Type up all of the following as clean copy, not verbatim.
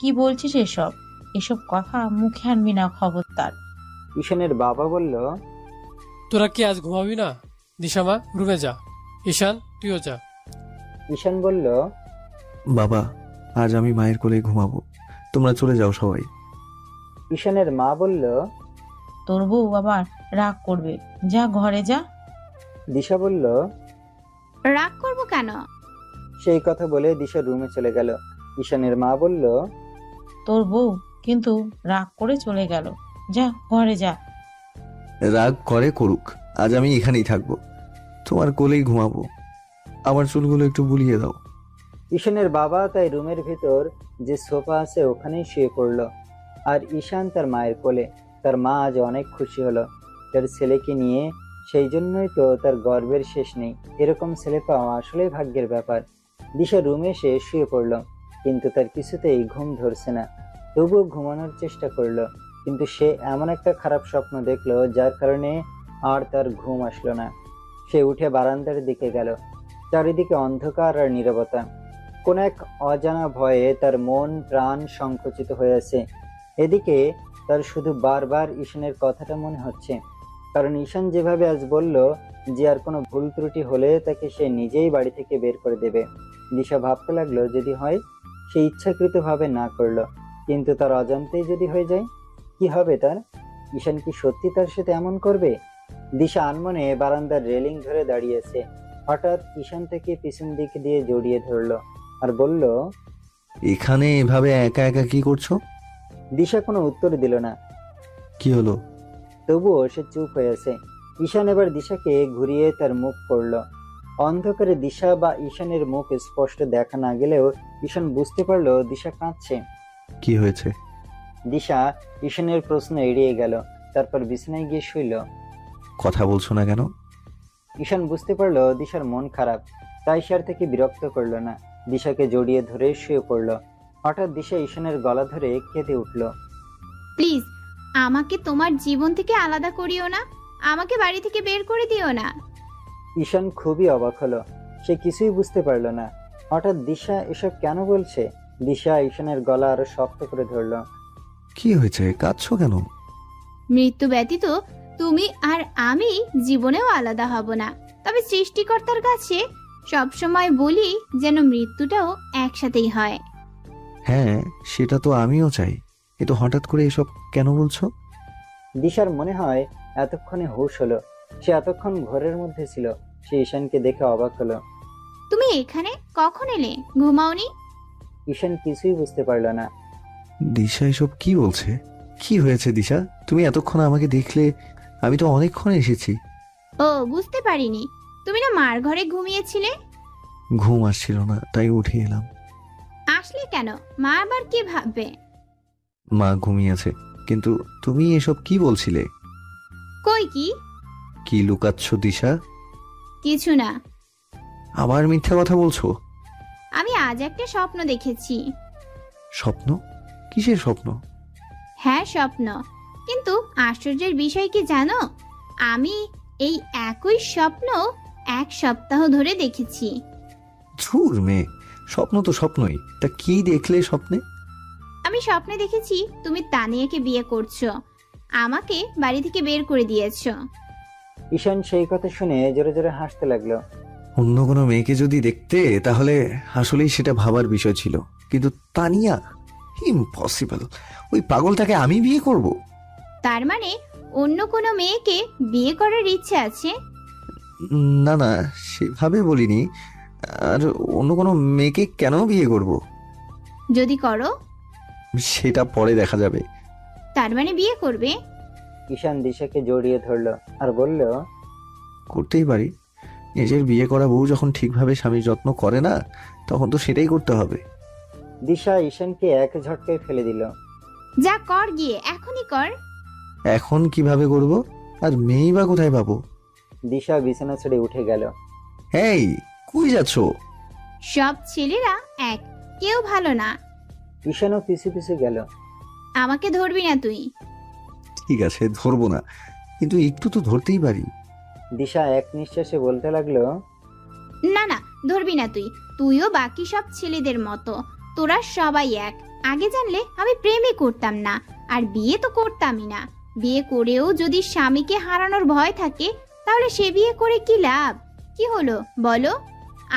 কি বলছিস এসব? এসব কথা মুখে আনবি না, খবরদার। ঈশানের বাবা বলল, তোরা কি আজ ঘুমাবি না? দিশামা, রুমে যা। ঈশান, তুইও যা। ঈশান বলল, বাবা, আজ আমি মায়ের কোলে ঘুমাবো, তোমরা চলে যাও সবাই। ঈশানের মা বলল, তোর বউ আবার রাগ করবে, যা ঘরে যা। দিশা বলল, রাগ করবো কেন? সেই কথা বলে দিশা রুমে চলে গেল। ঈশানের মা বলল, তোর বউ কিন্তু রাগ করে চলে গেল, যা ঘরে যা। রাগ করে করুক, আজ আমি এখানেই থাকবো, তোমার কোলেই ঘুমাবো। আমার চুলগুলো একটু বুলিয়ে দাও। ঈশানের বাবা তাই রুমের ভিতর যে সোফা আছে ওখানেই শুয়ে পড়ল। আর ঈশান তার মায়ের কোলে। তার মা আজ অনেক খুশি হলো তার ছেলেকে নিয়ে। সেই জন্যই তো তার গর্বের শেষ নেই। এরকম ছেলে পাওয়া আসলেই ভাগ্যের ব্যাপার। দিশা রুমে এসে শুয়ে পড়ল, কিন্তু তার কিছুতেই ঘুম ধরছে না। তবুও ঘুমানোর চেষ্টা করলো, কিন্তু সে এমন একটা খারাপ স্বপ্ন দেখলো যার কারণে আর তার ঘুম আসলো না। সে উঠে বারান্দার দিকে গেল। চারিদিকে অন্ধকার আর নীরবতা। কোন এক অজানা ভয়ে তার মন প্রাণ সংকুচিত হয়ে আছে। এদিকে তার শুধু বারবার ঈশানের কথাটা মনে হচ্ছে, কারণ ঈশান যেভাবে আজ বলল যে আর কোনো ভুল ত্রুটি হলে তাকে সে নিজেই বাড়ি থেকে বের করে দেবে। দিশা ভাবতে লাগলো, যদি হয়, সে ইচ্ছাকৃতভাবে না করলো, কিন্তু তার অজান্তেই যদি হয়ে যায়, কি হবে তার? ঈশান কি সত্যি তার সাথে এমন করবে? দিশা আনমনে বারান্দার রেলিং ধরে দাঁড়িয়েছে। হঠাৎ ঈশান থেকে পিছন দিক দিয়ে জড়িয়ে ধরলো আর বলল, এখানে এভাবে একা একা কি করছো? দিশা কোনো উত্তর দিল না। কি হলো? তবুও সে চুপ হয়ে আছে। ঈশান এবার দিশাকে ঘুরিয়ে তার মুখ পড়ল। অন্ধকারে দিশা বা ঈশানের মুখ স্পষ্ট দেখা না গেলেও ঈশান বুঝতে পারলো দিশা কাঁদছে। কি হয়েছে? দিশা ঈশানের প্রশ্ন এড়িয়ে গেল, তারপর বিছানায় গিয়ে শুইল। কথা বলছো না কেন? ঈশান বুঝতে পারলো দিশার মন খারাপ, তাই সে আর থেকে বিরক্ত করলো না। দিশাকে জড়িয়ে ধরে শুয়ে পড়ল। হঠাৎ দিশা ঈশানের গলা ধরে কেঁদে উঠল। প্লিজ, আমাকে তোমার জীবন থেকে আলাদা করিও না, আমাকে বাড়ি থেকে বের করে দিও না। ঈশান খুবই অবাক হলো, সে কিছুই বুঝতে পারলো না। হঠাৎ দিশা এসব কেন বলছে? দিশা ঈশানের গলা আরো শক্ত করে ধরল। কি হয়েছে, কাঁদছো কেন? মৃত্যু ব্যতীত তুমি আর আমি জীবনেও আলাদা হব না, তবে সৃষ্টিকর্তার কাছে সবসময় বলি যেন মৃত্যুটাও একসাথেই হয়। হ্যাঁ, সেটা তো আমিও চাই, কিন্তু হঠাৎ করে এসব কেন বলছো? দিশার মনে হয় এতক্ষণে হুঁশ হলো। সে এতক্ষণ ঘরের মধ্যে ছিল। সে ঈশানকে দেখে অবাক হলো। তুমি এখানে কখন এলে? ঘুমাওনি? ঈশান কিছুই বুঝতে পারল না। দিশা এসব কি বলছে? কি হয়েছে দিশা? তুমি এতক্ষণ আমাকে দেখলে? আমি তো অনেকক্ষণ এসেছি। ও, বুঝতে পারিনি। তুমি না মার ঘরে ঘুমিয়েছিলে? ঘুম আসছিল না, তাই উঠে এলাম। আসলে কেন? মা আবার কি ভাববে? মা ঘুমিয়েছে, কিন্তু তুমি এসব কি বলছিলে? কই কি? কি লুকাচ্ছ দিশা? কিছু না। আবার মিথ্যা কথা বলছো। আমি আজ একটা স্বপ্ন দেখেছি। স্বপ্ন? কিসের স্বপ্ন? হ্যাঁ, স্বপ্ন। কিন্তু আশ্চর্যের বিষয় কি জানো, আমি এই একই স্বপ্ন 1 সপ্তাহ ধরে দেখেছি। ধুর মেয়ে, স্বপ্ন তো স্বপ্নই। তা কি দেখলে স্বপ্নে? আমি স্বপ্নে দেখেছি তুমি তানিয়াকে বিয়ে করছো, আমাকে বাড়ি থেকে বের করে দিয়েছো। ঈশান সেই কথা শুনে জোরে জোরে হাসতে লাগলো। অন্য কোনো মেয়েকে যদি দেখতে তাহলে আসলেই সেটা ভাবার বিষয় ছিল, কিন্তু তানিয়া, ইম্পসিবল। ওই পাগলটাকে আমি বিয়ে করব? তার মানে অন্য কোনো মেয়েকে বিয়ে করার ইচ্ছে আছে? না না, সেভাবে বলিনি। আর অন্য কোনো মেয়েকে কেন বিয়ে করব? যদি করো? সেটা পরে দেখা যাবে। তার মানে বিয়ে করবে? ঈশান দিশাকে জড়িয়ে ধরলো আর বলল, করতেই পারি। নিজের বিয়ে করা বউ যখন ঠিকভাবে স্বামীর যত্ন করে না, তখন তো সেটাই করতে হবে। দিশা ঈশানকে এক ঝটকায় ফেলে দিল। যা, কর গিয়ে, এখনই কর। এখন কিভাবে করব? আর মেয়েই বা কোথায় পাবো? দিশা বিছানা ছেড়ে উঠে গেল। এই, কই যাচ্ছ? সব ছেলেরা এক, কেউ ভালো না। ঈশানও পিছু পিছু গেল। আমাকে ধরবি না তুই। ঠিক আছে, ধরবো না, কিন্তু একটু তো ধরতেই পারি। দিশা এক নিঃশ্বাসে বলতে লাগলো, না না, ধরবি না তুই। তুইও বাকি সব ছেলেদের মতো, তোরা সবাই এক। আগে জানলে আমি প্রেমই করতাম না, আর বিয়ে তো করতামই না। বিয়ে করেও যদি স্বামীকে হারানোর ভয় থাকে, তাহলে সে বিয়ে করে কি লাভ? কি হলো বলো?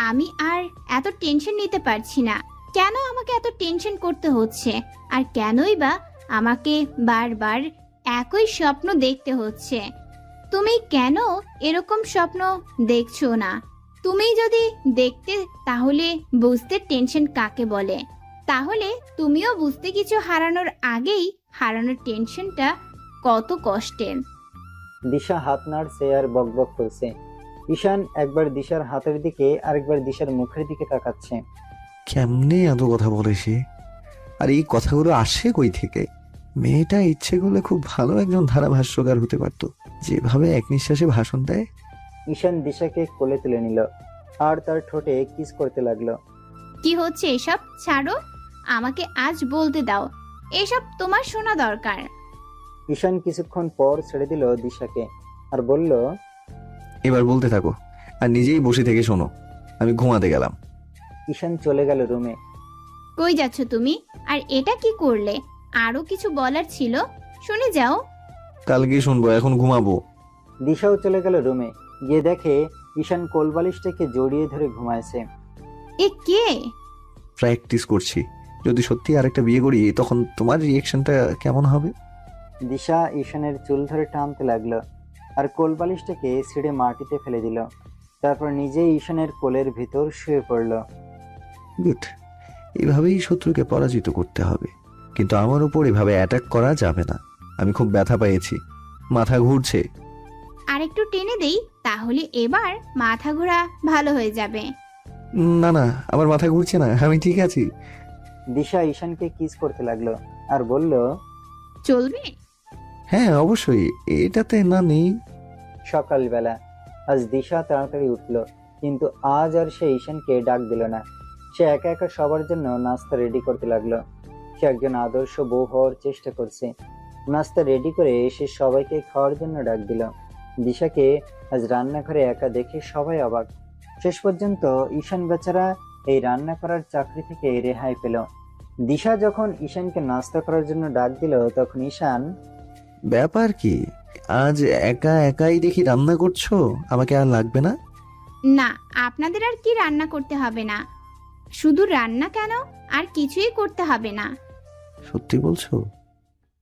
আমি আর এত টেনশন নিতে পারছি না। কেন আমাকে এত টেনশন করতে হচ্ছে? আর কেনই বা আমাকে বারবার একই স্বপ্ন দেখতে হচ্ছে? তুমি কেন এরকম স্বপ্ন দেখছো না? তুমি যদি দেখতে তাহলে বুঝতে টেনশন কাকে বলে। তাহলে তুমিও বুঝতে কিছু হারানোর আগেই হারানোর টেনশনটা কত কষ্টের। দিশা হাত নাড়ছে আর বকবক করছে। ঈশান একবার দিশার হাতের দিকে আরেকবার দিশার মুখের দিকে তাকাচ্ছে। কেমনে এত কথা বলে সে? আর এই কথাগুলো আসে কই থেকে? মেয়েটা ইচ্ছে করলে খুব ভালো একজন ধারাভাষ্যকার হতে পারতো, যেভাবে এক নিঃশ্বাসে ভাষণ দেয়। ঈশান দিশাকে কোলে তুলে নিল আর তার ঠোঁটে কিস করতে লাগলো। কি হচ্ছে এসব? ছাড়ো, আমাকে আজ বলতে দাও। এসব তোমার শোনা দরকার। ঈশান কিছুক্ষণ পর ছেড়ে দিল দিশাকে আর বলল, এবার বলতে থাকো, আর নিজেই বসে থেকে শোনো। আমি ঘুমাতে গেলাম। ঈশান চলে গেল রুমে। কই যাচ্ছ তুমি? আর এটা কি করলে? আরো কিছু বলার ছিল, শুনে যাও। কালকে শুনবো, এখন ঘুমাবো। দিশাও চলে গেল রুমে। গিয়ে দেখে ঈশান কোলবালিশটাকে জড়িয়ে ধরে ঘুমাইছে। এ কে? প্র্যাকটিস করছি, যদি সত্যি আরেকটা বিয়ে করি তখন তোমার রিয়েকশনটা কেমন হবে। দিশা ঈশানের চুল ধরে টানতে লাগলো আর কোলবালিশটাকে ছিঁড়ে মাটিতে ফেলে দিল। তারপর নিজেই ঈশানের কোলের ভিতর শুয়ে পড়ল। গুড, এভাবেই শত্রুকে পরাজিত করতে হবে, কিন্তু আমার উপর এভাবে অ্যাটাক করা যাবে না। আমি খুব ব্যথা পেয়েছি, মাথা ঘুরছে। আরেকটু টেনে দেই, তাহলে এবার মাথা ঘোরা ভালো হয়ে যাবে। না না, আমার মাথা ঘুরছে না, আমি ঠিক আছি। দিশা ঈশানকে কিস করতে লাগলো আর বলল, চলবে? হ্যাঁ অবশ্যই, এটাতে না নেই। সকালবেলা আজ দিশা তাড়াতাড়ি উঠল, কিন্তু আজ আর সে ঈশানকে ডাক দিল না। সে একা একা সবার জন্য নাস্তা রেডি করতে লাগলো। সে একজন আদর্শ বউ হওয়ার চেষ্টা করছে। নাস্তা রেডি করে সে সবাইকে খাওয়ার জন্য ডাক দিল। দিশাকে আজ রান্নাঘরে একা দেখে সবাই অবাক। শেষ পর্যন্ত ঈশান বেচারা এই রান্না করার চাকরি থেকে রেহাই পেল। দিশা যখন ঈশানকে নাস্তা করার জন্য ডাক দিল, তখন ঈশান, ব্যাপার কি, আজ একা একাই দেখি রান্না করছো, আমাকে আর লাগবে না? না, আপনাদের আর কি রান্না করতে হবে না। শুধু রান্না কেন, আর কিছুই করতে হবে না। সত্যি বলছো?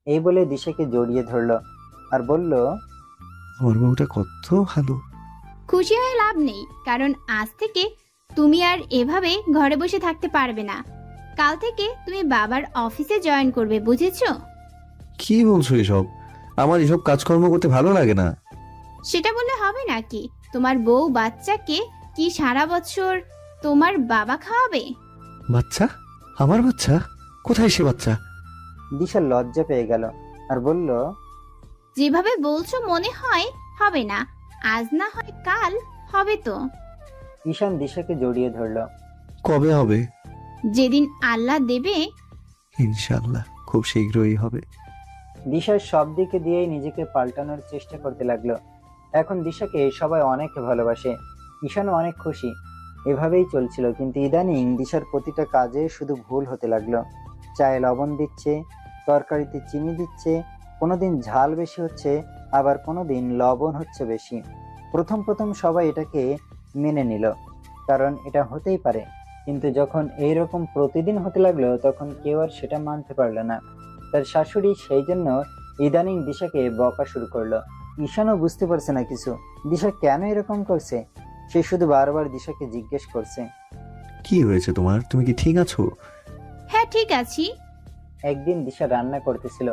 এই বলে দিশাকে জড়িয়ে ধরলো আর বলল, আমার বউটা কত ভালো। খুশি হয়ে লাভ নেই, কারণ আজ থেকে তুমি আর এভাবে ঘরে বসে থাকতে পারবে না। কাল থেকে তুমি বাবার অফিসে জয়েন করবে, বুঝেছো? কি বলছো এসব? আমার এসব কাজকর্ম করতে ভালো লাগে না। সেটা বললে হবে নাকি? তোমার বউ বাচ্চাকে কি সারা বছর তোমার বাবা খাওয়াবে? বাচ্চা? আমার বাচ্চা? কোথায় সে বাচ্চা? দিশা লজ্জা পেয়ে গেল আর বলল, যেভাবে বলছো মনে হয় হবে না। আজ না হয় কাল হবে তো। ঈশান দিশাকে জড়িয়ে ধরলো। কবে হবে? যেদিন আল্লাহ দেবে। ইনশাআল্লাহ খুব শীঘ্রই হবে। দিশার সব দিকে দিয়েই নিজেকে পাল্টানোর চেষ্টা করতে লাগলো। এখন দিশাকে সবাই অনেক ভালোবাসে। ঈশানও অনেক খুশি। এভাবেই চলছিল, কিন্তু ইদানিং দিশার প্রতিটা কাজে শুধু ভুল হতে লাগলো। চায়ে লবণ দিচ্ছে, তরকারিতে চিনি দিচ্ছে, কোনোদিন ঝাল বেশি হচ্ছে, আবার কোনোদিন লবণ হচ্ছে বেশি। প্রথম প্রথম সবাই এটাকে মেনে নিল, কারণ এটা হতেই পারে। কিন্তু যখন এইরকম প্রতিদিন হতে লাগলো, তখন কেউ আর সেটা মানতে পারলো না। তার শাশুড়ি সেই জন্য ইদানিং দিশাকে বকা শুরু করলো। ঈশানও বুঝতে পারছে না কিছু, দিশা কেন এরকম করছে। সে শুধু বারবার দিশাকে জিজ্ঞেস করছে, কি হয়েছে তোমার? তুমি কি ঠিক আছো? হ্যাঁ ঠিক আছি। একদিন দিশা রান্না করতেছিল,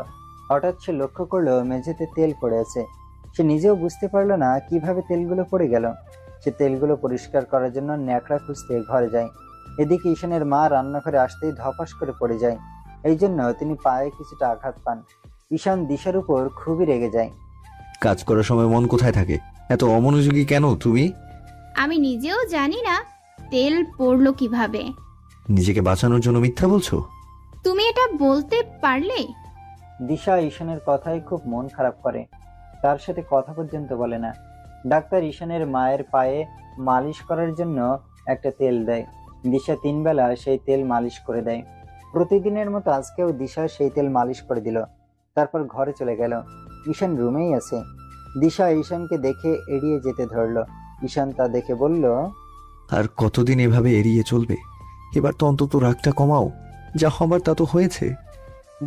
হঠাৎ সে লক্ষ্য করলো মেঝেতে তেল পড়ে আছে। সে নিজেও বুঝতে পারলো না কিভাবে তেলগুলো পড়ে গেল। সে তেলগুলো পরিষ্কার করার জন্য ন্যাকড়া খুঁজতে ঘরে যায়। এদিকে ঈশানের মা রান্নাঘরে আসতেই ধপাস করে পড়ে যায়। এই জন্য তিনি পায়ে কিছুটা আঘাত পান। ঈশান দিশার উপর খুবই রেগে যায়। কাজ করার সময় মন কোথায় থাকে? এত অমনোযোগী কেন তুমি? আমি নিজেও জানি না তেল পড়লো কিভাবে। নিজেকে বাঁচানোর জন্য মিথ্যা বলছো? তুমি এটা বলতে পারলে? দিশা ঈশানের কথায় খুব মন খারাপ করে, তার সাথে কথা পর্যন্ত বলে না। ডাক্তার ঈশানের মায়ের পায়ে মালিশ করার জন্য একটা তেল দেয়। দিশা 3 বেলা সেই তেল মালিশ করে দেয়। প্রতিদিনের মতো আজকেও দিশা সেই তেল মালিশ করে দিল, তারপর ঘরে চলে গেল। ঈশান রুমেই আছে। দিশা ঈশানকে দেখে এড়িয়ে যেতে ধরলো। ঈশান তা দেখে বলল, আর কতদিন এভাবে এড়িয়ে চলবে? এবার তো অন্তত রাগটা কমাও, যা হবার তা তো হয়েছে।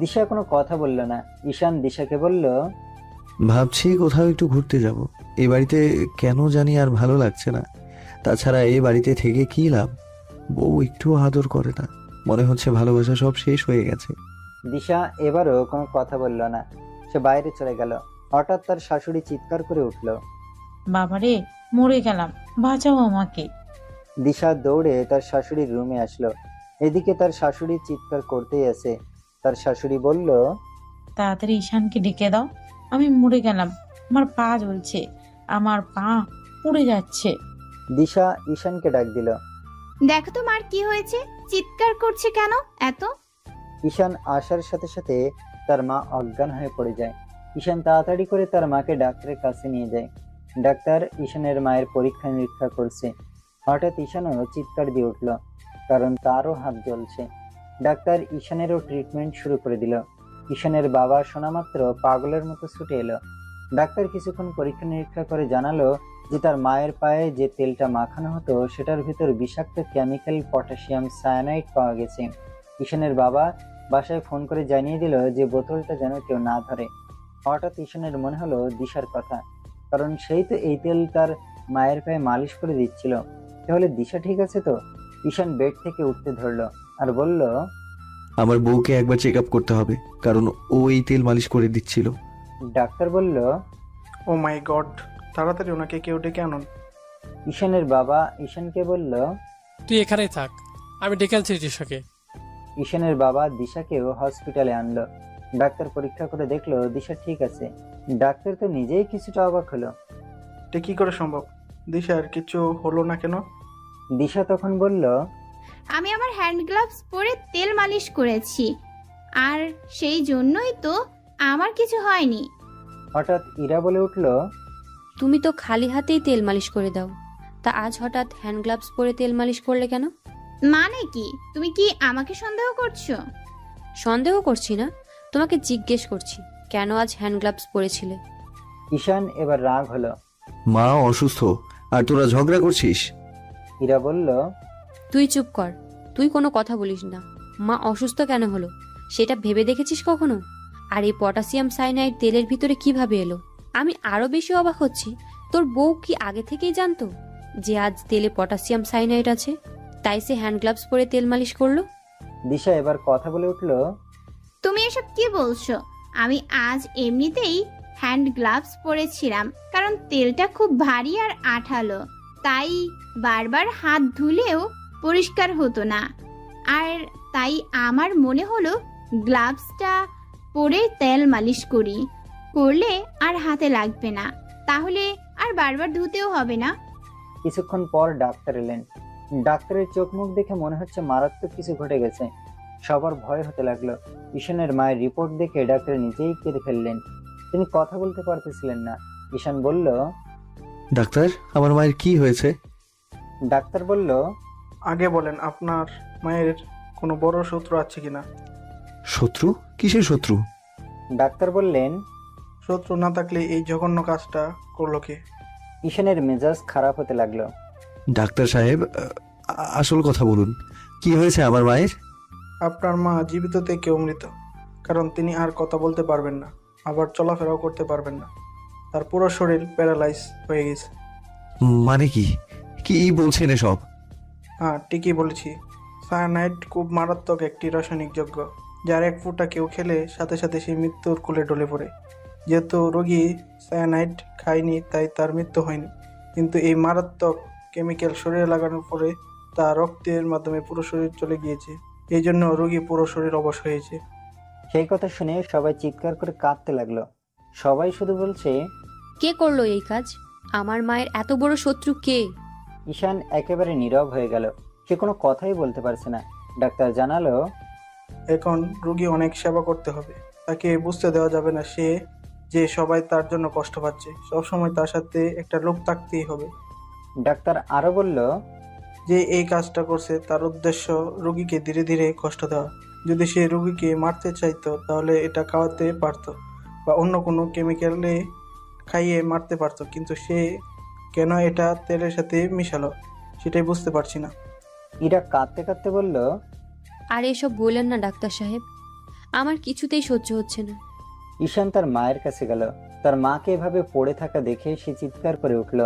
দিশা কোনো কথা বলল না। ঈশান দিশাকে বলল, ভাবছি কোথাও একটু ঘুরতে যাব। এ বাড়িতে কেন জানি আর ভালো লাগছে না। তাছাড়া এ বাড়িতে থেকে কি লাভ? বউ একটু আদর করে না, মনে হচ্ছে ভালোবাসা সব শেষ হয়ে গেছে। দিশা এবারও কোনো কথা বলল না। সে বাইরে চলে গেল। হঠাৎ তার শাশুড়ি চিৎকার করে উঠল, বাবারে, মরে গেলাম, বাঁচাও আমাকে। দিশা দৌড়ে তার শাশুড়ির রুমে আসলো। এদিকে তার শাশুড়ি চিৎকার করতেই আছে। তার শাশুড়ি বলল, তাড়াতাড়ি ঈশানকে ডেকে দাও, আমি মরে গেলাম, আমার পা জ্বলছে, আমার পা পুড়ে যাচ্ছে। দিশা ঈশানকে ডাক দিল। দেখো তো মার কি হয়েছে, চিৎকার করছে কেন এত? ঈশান আসার সাথে সাথে তার মা অজ্ঞান হয়ে পড়ে যায়। ঈশান তাড়াতাড়ি করে তার মাকে ডাক্তারের কাছে নিয়ে যায়। ডাক্তার ঈশানের মায়ের পরীক্ষা নিরীক্ষা করছে। হঠাৎ ঈশানও চিৎকার দিয়ে উঠল, কারণ তারও হাত জ্বলছে। ডাক্তার ঈশানেরও ট্রিটমেন্ট শুরু করে দিল। ঈশানের বাবা শোনা মাত্র পাগলের মতো ছুটে এলো। ডাক্তার কিছুক্ষণ পরীক্ষা নিরীক্ষা করে জানালো যে তার মায়ের পায়ে যে তেলটা মাখানো হতো সেটার ভিতর বিষাক্ত কেমিক্যাল পটাশিয়াম সায়ানাইড পাওয়া গেছে। ঈশানের বাবা বাসায় ফোন করে জানিয়ে দিল যে বোতলটা যেন কেউ না ধরে। হঠাৎ ঈশানের মনে হলো দিশার কথা, কারণ সেই তো এই তেল তার মায়ের পায়ে মালিশ করে দিচ্ছিল। তাহলে দিশা ঠিক আছে তো? ঈশান বেড থেকে উঠতে ধরলো আর বলল, আমার বউকে একবার চেক আপ করতে হবে, কারণ ও এই তেল মালিশ করে দিচ্ছিল। ডাক্তার বলল, ও মাই গড, তাড়াতাড়ি ওনাকে কেউ ডেকে আনুন। ঈশানের বাবা ঈশানকে বলল। তুই এখানেই থাক, আমি ডেকে আনছি দিশাকে। ঈশানের বাবা দিশাকেও হসপিটালে আনলো। ডাক্তার পরীক্ষা করে দেখলো দিশা ঠিক আছে। ডাক্তার তো নিজেই কিছুটা অবাক হলো। এটা কি করে সম্ভব? দিশার কিছু হলো না কেন? দিশা তখন বলল, আমি আমার হ্যান্ড গ্লাভস পরে তেল মালিশ করেছি, আর সেই জন্যই তো আমার কিছু হয়নি। হঠাৎ ইরা বলে উঠল, তুমি তো খালি হাতেই তেল মালিশ করে দাও, তা আজ হঠাৎ হ্যান্ড গ্লাভস পরে তেল মালিশ করলে কেন? মানে কি, তুমি কি আমাকে সন্দেহ করছো? সন্দেহ করছি না, তোমাকে জিজ্ঞেস করছি কেন আজ হ্যান্ড গ্লাভস পরেছিলে। ঈশান এবার রাগ হলো। মা অসুস্থ আর তোরা ঝগড়া করছিস? ইরা বলল, তুই চুপ কর, তুই কোনো কথা বলিস না। মা অসুস্থ কেন হলো সেটা ভেবে দেখেছিস কখনো? আর এই পটাশিয়াম সাইনাইড তেলের ভিতরে কিভাবে এলো? আমি আরো বেশি অবাক হচ্ছি, তোর বউ কি আগে থেকেই জানতো যে আজ তেলে পটাশিয়াম সাইনাইড আছে, তাই সে হ্যান্ড গ্লাভস পরে তেল মালিশ করলো? দিশা এবার কথা বলে উঠল, তুমি এসব কি বলছো? আমি আজ এমনিতেই হ্যান্ড গ্লাভস পরেছিলাম, কারণ তেলটা খুব ভারী আর আঠালো, তাই বারবার হাত ধুলেও পরিষ্কার হতো না। আর তাই আমার মনে হলো গ্লাভসটা পরে তেল মালিশ করলে আর হাতে লাগবে না, তাহলে আর বারবার ধুতেও হবে না। কিছুক্ষণ পর ডাক্তার এলেন। ডাক্তারের চোখ মুখ দেখে মনে হচ্ছে মারাত্মক কিছু ঘটে গেছে। সবার ভয় হতে লাগলো। ঈশানের মায়ের রিপোর্ট দেখে ডাক্তার নিজেই কেঁদে ফেললেন। তিনি কথা বলতে পারতেছিলেন না। ঈশান বলল, ডাক্তার, আমার মায়ের কি হয়েছে? ডাক্তার বলল, আগে বলেন আপনার মায়ের কোনো বড় শত্রু আছে কিনা? শত্রু? কিসের শত্রু? ডাক্তার বললেন, শত্রু না থাকলে এই জঘন্য কাজটা করলো কে? ঈশানের মেজাজ খারাপ হতে লাগলো। ডাক্তার সাহেব, আসল কথা বলুন, কি হয়েছে আমার মায়ের? আপনার মা জীবিত থেকে মৃত, কারণ তিনি আর কথা বলতে পারবেন না, আবার চলাফেরাও করতে পারবেন না। তার পুরো শরীর প্যারালাইজ হয়ে গেছে। মানে কি কি বলছেন এসব? হ্যাঁ, ঠিকই বলেছি। সায়ানাইড খুব মারাত্মক একটি রাসায়নিক যৌগ, যার এক ফোঁটা কেউ খেলে সাথে সাথে সে মৃত্যুর কোলে ঢলে পড়ে। যেহেতু রোগী সায়ানাইড খায়নি তাই তার মৃত্যু হয়নি, কিন্তু এই মারাত্মক কেমিক্যাল শরীরে লাগানোর পরে তা রক্তের মাধ্যমে পুরো শরীর চলে গিয়েছে। এই জন্য রোগী পুরো শরীর অবশ হয়েছে। সেই কথা শুনে সবাই চিৎকার করে কাঁদতে লাগলো। সবাই শুধু বলছে, কে করলো এই কাজ? আমার মায়ের এত বড় শত্রু কে? ঈশান একেবারে নীরব হয়ে গেল। সে কোনো কথাই বলতে পারছে না। ডাক্তার জানালো, এখন রোগী অনেক সেবা করতে হবে। তাকে বুঝতে দেওয়া যাবে না যে সবাই তার জন্য কষ্ট পাচ্ছে। সবসময় তার সাথে একটা লোক থাকতেই হবে। ডাক্তার আরো বলল, যে এই কাজটা করছে তার উদ্দেশ্য রোগীকে ধীরে ধীরে কষ্ট দেওয়া, যদি সে রোগীকে মারতে চাইতো তাহলে এটা খাওয়াতে পারতো বা অন্য কোনো কেমিক্যালে খাইয়ে মারতে পারতো, কিন্তু সে কেন এটা তেলের সাথে মিশালো সেটাই বুঝতে পারছি না। ইরা কাঁদতে কাঁদতে বলল, আর এসব বললেন না ডাক্তার সাহেব, আমার কিছুতেই সহ্য হচ্ছে না। ঈশান তার মায়ের কাছে গেল। তার মাকে এভাবে পড়ে থাকা দেখে সে চিৎকার করে উঠল।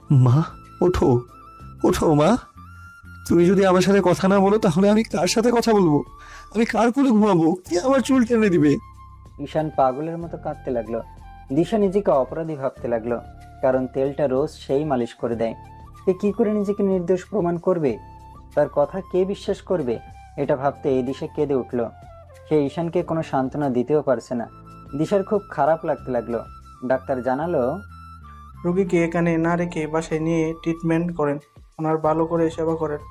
মা, ওঠো ওঠো মা। তুমি যদি আমার সাথে কথা না বলো তাহলে আমি কার সাথে কথা বলবো? আমি কার কোলে ঘুমাবো? কে আমার চুল টেনে দিবে? ঈশান পাগলের মতো কাঁদতে লাগলো। দিশা নিজেকে অপরাধী ভাবতে লাগলো, কারণ তেলটা রোজ সেই মালিশ করে দেয়। সে কি করে নিজেকে নির্দোষ প্রমাণ করবে? তার কথা কে বিশ্বাস করবে? এটা ভাবতে দিশা কেঁদে উঠল। সে ঈশানকে কোনো সান্ত্বনা দিতেও পারছে না। দিশার খুব খারাপ লাগতে লাগলো। ডাক্তার জানালো, রোগীকে এখানে না রেখে বাসায় নিয়ে ট্রিটমেন্ট করেন, ওনার ভালো করে সেবা করেন।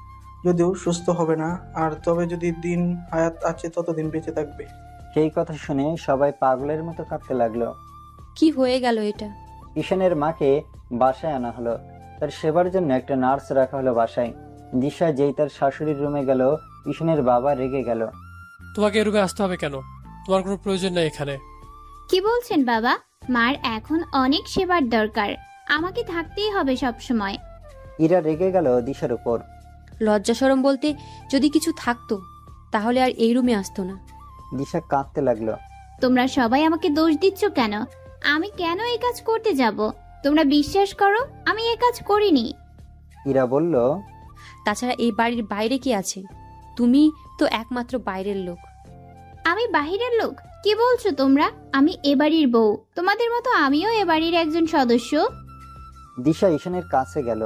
যদিও সুস্থ হবে না, আর তবে যদি দিন হায়াত আছে ততদিন বেঁচে থাকবে। সেই কথা শুনে সবাই পাগলের মতো কাঁদতে লাগলো। কি হয়ে গেল এটা? ঈশানের মাকে বাসায় আনা হলো। তার সেবার জন্য একটা নার্স রাখা হলো বাসায়। দিশা যেই তার শাশুড়ির রুমে গেল, ঈশানের বাবা রেগে গেল। তোমাকে এ রুমে আসতে হবে কেন? তোমার কোনো প্রয়োজন নেই এখানে। কি বলছেন বাবা? মার এখন অনেক সেবার দরকার, আমাকে থাকতেই হবে সব সময়। ইরা রেগে গেল দিশার উপর। লজ্জা শরম বলতে যদি কিছু থাকতো তাহলে আর এই রুমে আসতো না। দিশা কাঁদতে লাগলো। তোমরা সবাই আমাকে দোষ দিচ্ছ কেন? আমি কেন এই কাজ করতে যাব? তোমরা বিশ্বাস করো আমি এই কাজ করিনি। ইরা বলল, তাছাড়া এই বাড়ির বাইরে কি আছে? তুমি তো একমাত্র বাইরের লোক। আমি বাহিরের লোক? কি বলছো তোমরা? আমি এ বাড়ির বউ, তোমাদের মতো আমিও এ বাড়ির একজন সদস্য। দিশা ঈশানের কাছে গেল।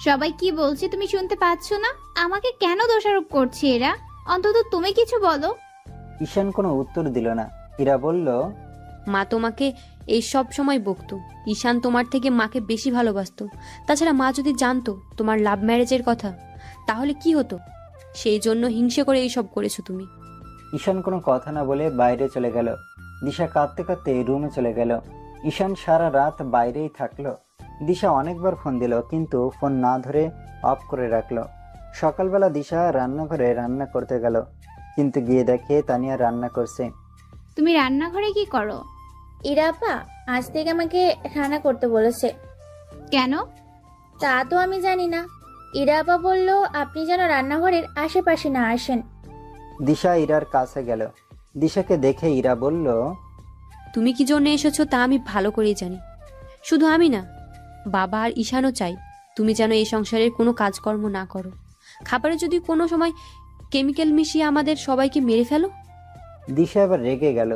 সবাই কি বলছে তুমি শুনতে পাচ্ছ না? আমাকে কেন দোষারোপ করছে এরা? অন্তত তুমি কিছু বলো। ঈশান কোনো উত্তর দিল না। ইরা বলল, মা তোমাকে এই সব সময় বকতো। ঈশান তোমার থেকে মাকে বেশি ভালোবাসতো। তাছাড়া মা যদি জানতো তোমার লাভ ম্যারেজের কথা তাহলে কি হতো? সেই জন্য হিংসে করে এইসব করেছো তুমি। ঈশান কোনো কথা না বলে বাইরে চলে গেল। দিশা কাঁদতে কাঁদতে রুমে চলে গেল। ঈশান সারা রাত বাইরেই থাকলো। দিশা অনেকবার ফোন দিল, কিন্তু ফোন না ধরে অফ করে রাখলো। সকালবেলা দিশা রান্নাঘরে রান্না করতে গেল, কিন্তু গিয়ে দেখে তানিয়া রান্না করছে। তুমি রান্নাঘরে কি করো? ইরা আপা আজ থেকে আমাকে রান্না করতে বলেছে। কেন? তা তো আমি জানি না। ইরা আপা বলল আপনি যেন রান্নাঘরের আশেপাশে না আসেন। দিশা ইরার কাছে গেল। দিশাকে দেখে ইরা বলল, তুমি কি জন্য এসেছো তা আমি ভালো করেই জানি। শুধু আমি না, বাবা আর ঈশানও চাই তুমি যেন এই সংসারের কোনো কাজকর্ম না করো। খাবারে যদি কোনো সময় কেমিক্যাল মিশিয়ে আমাদের সবাইকে মেরে ফেলো। দিশা এবার রেগে গেল।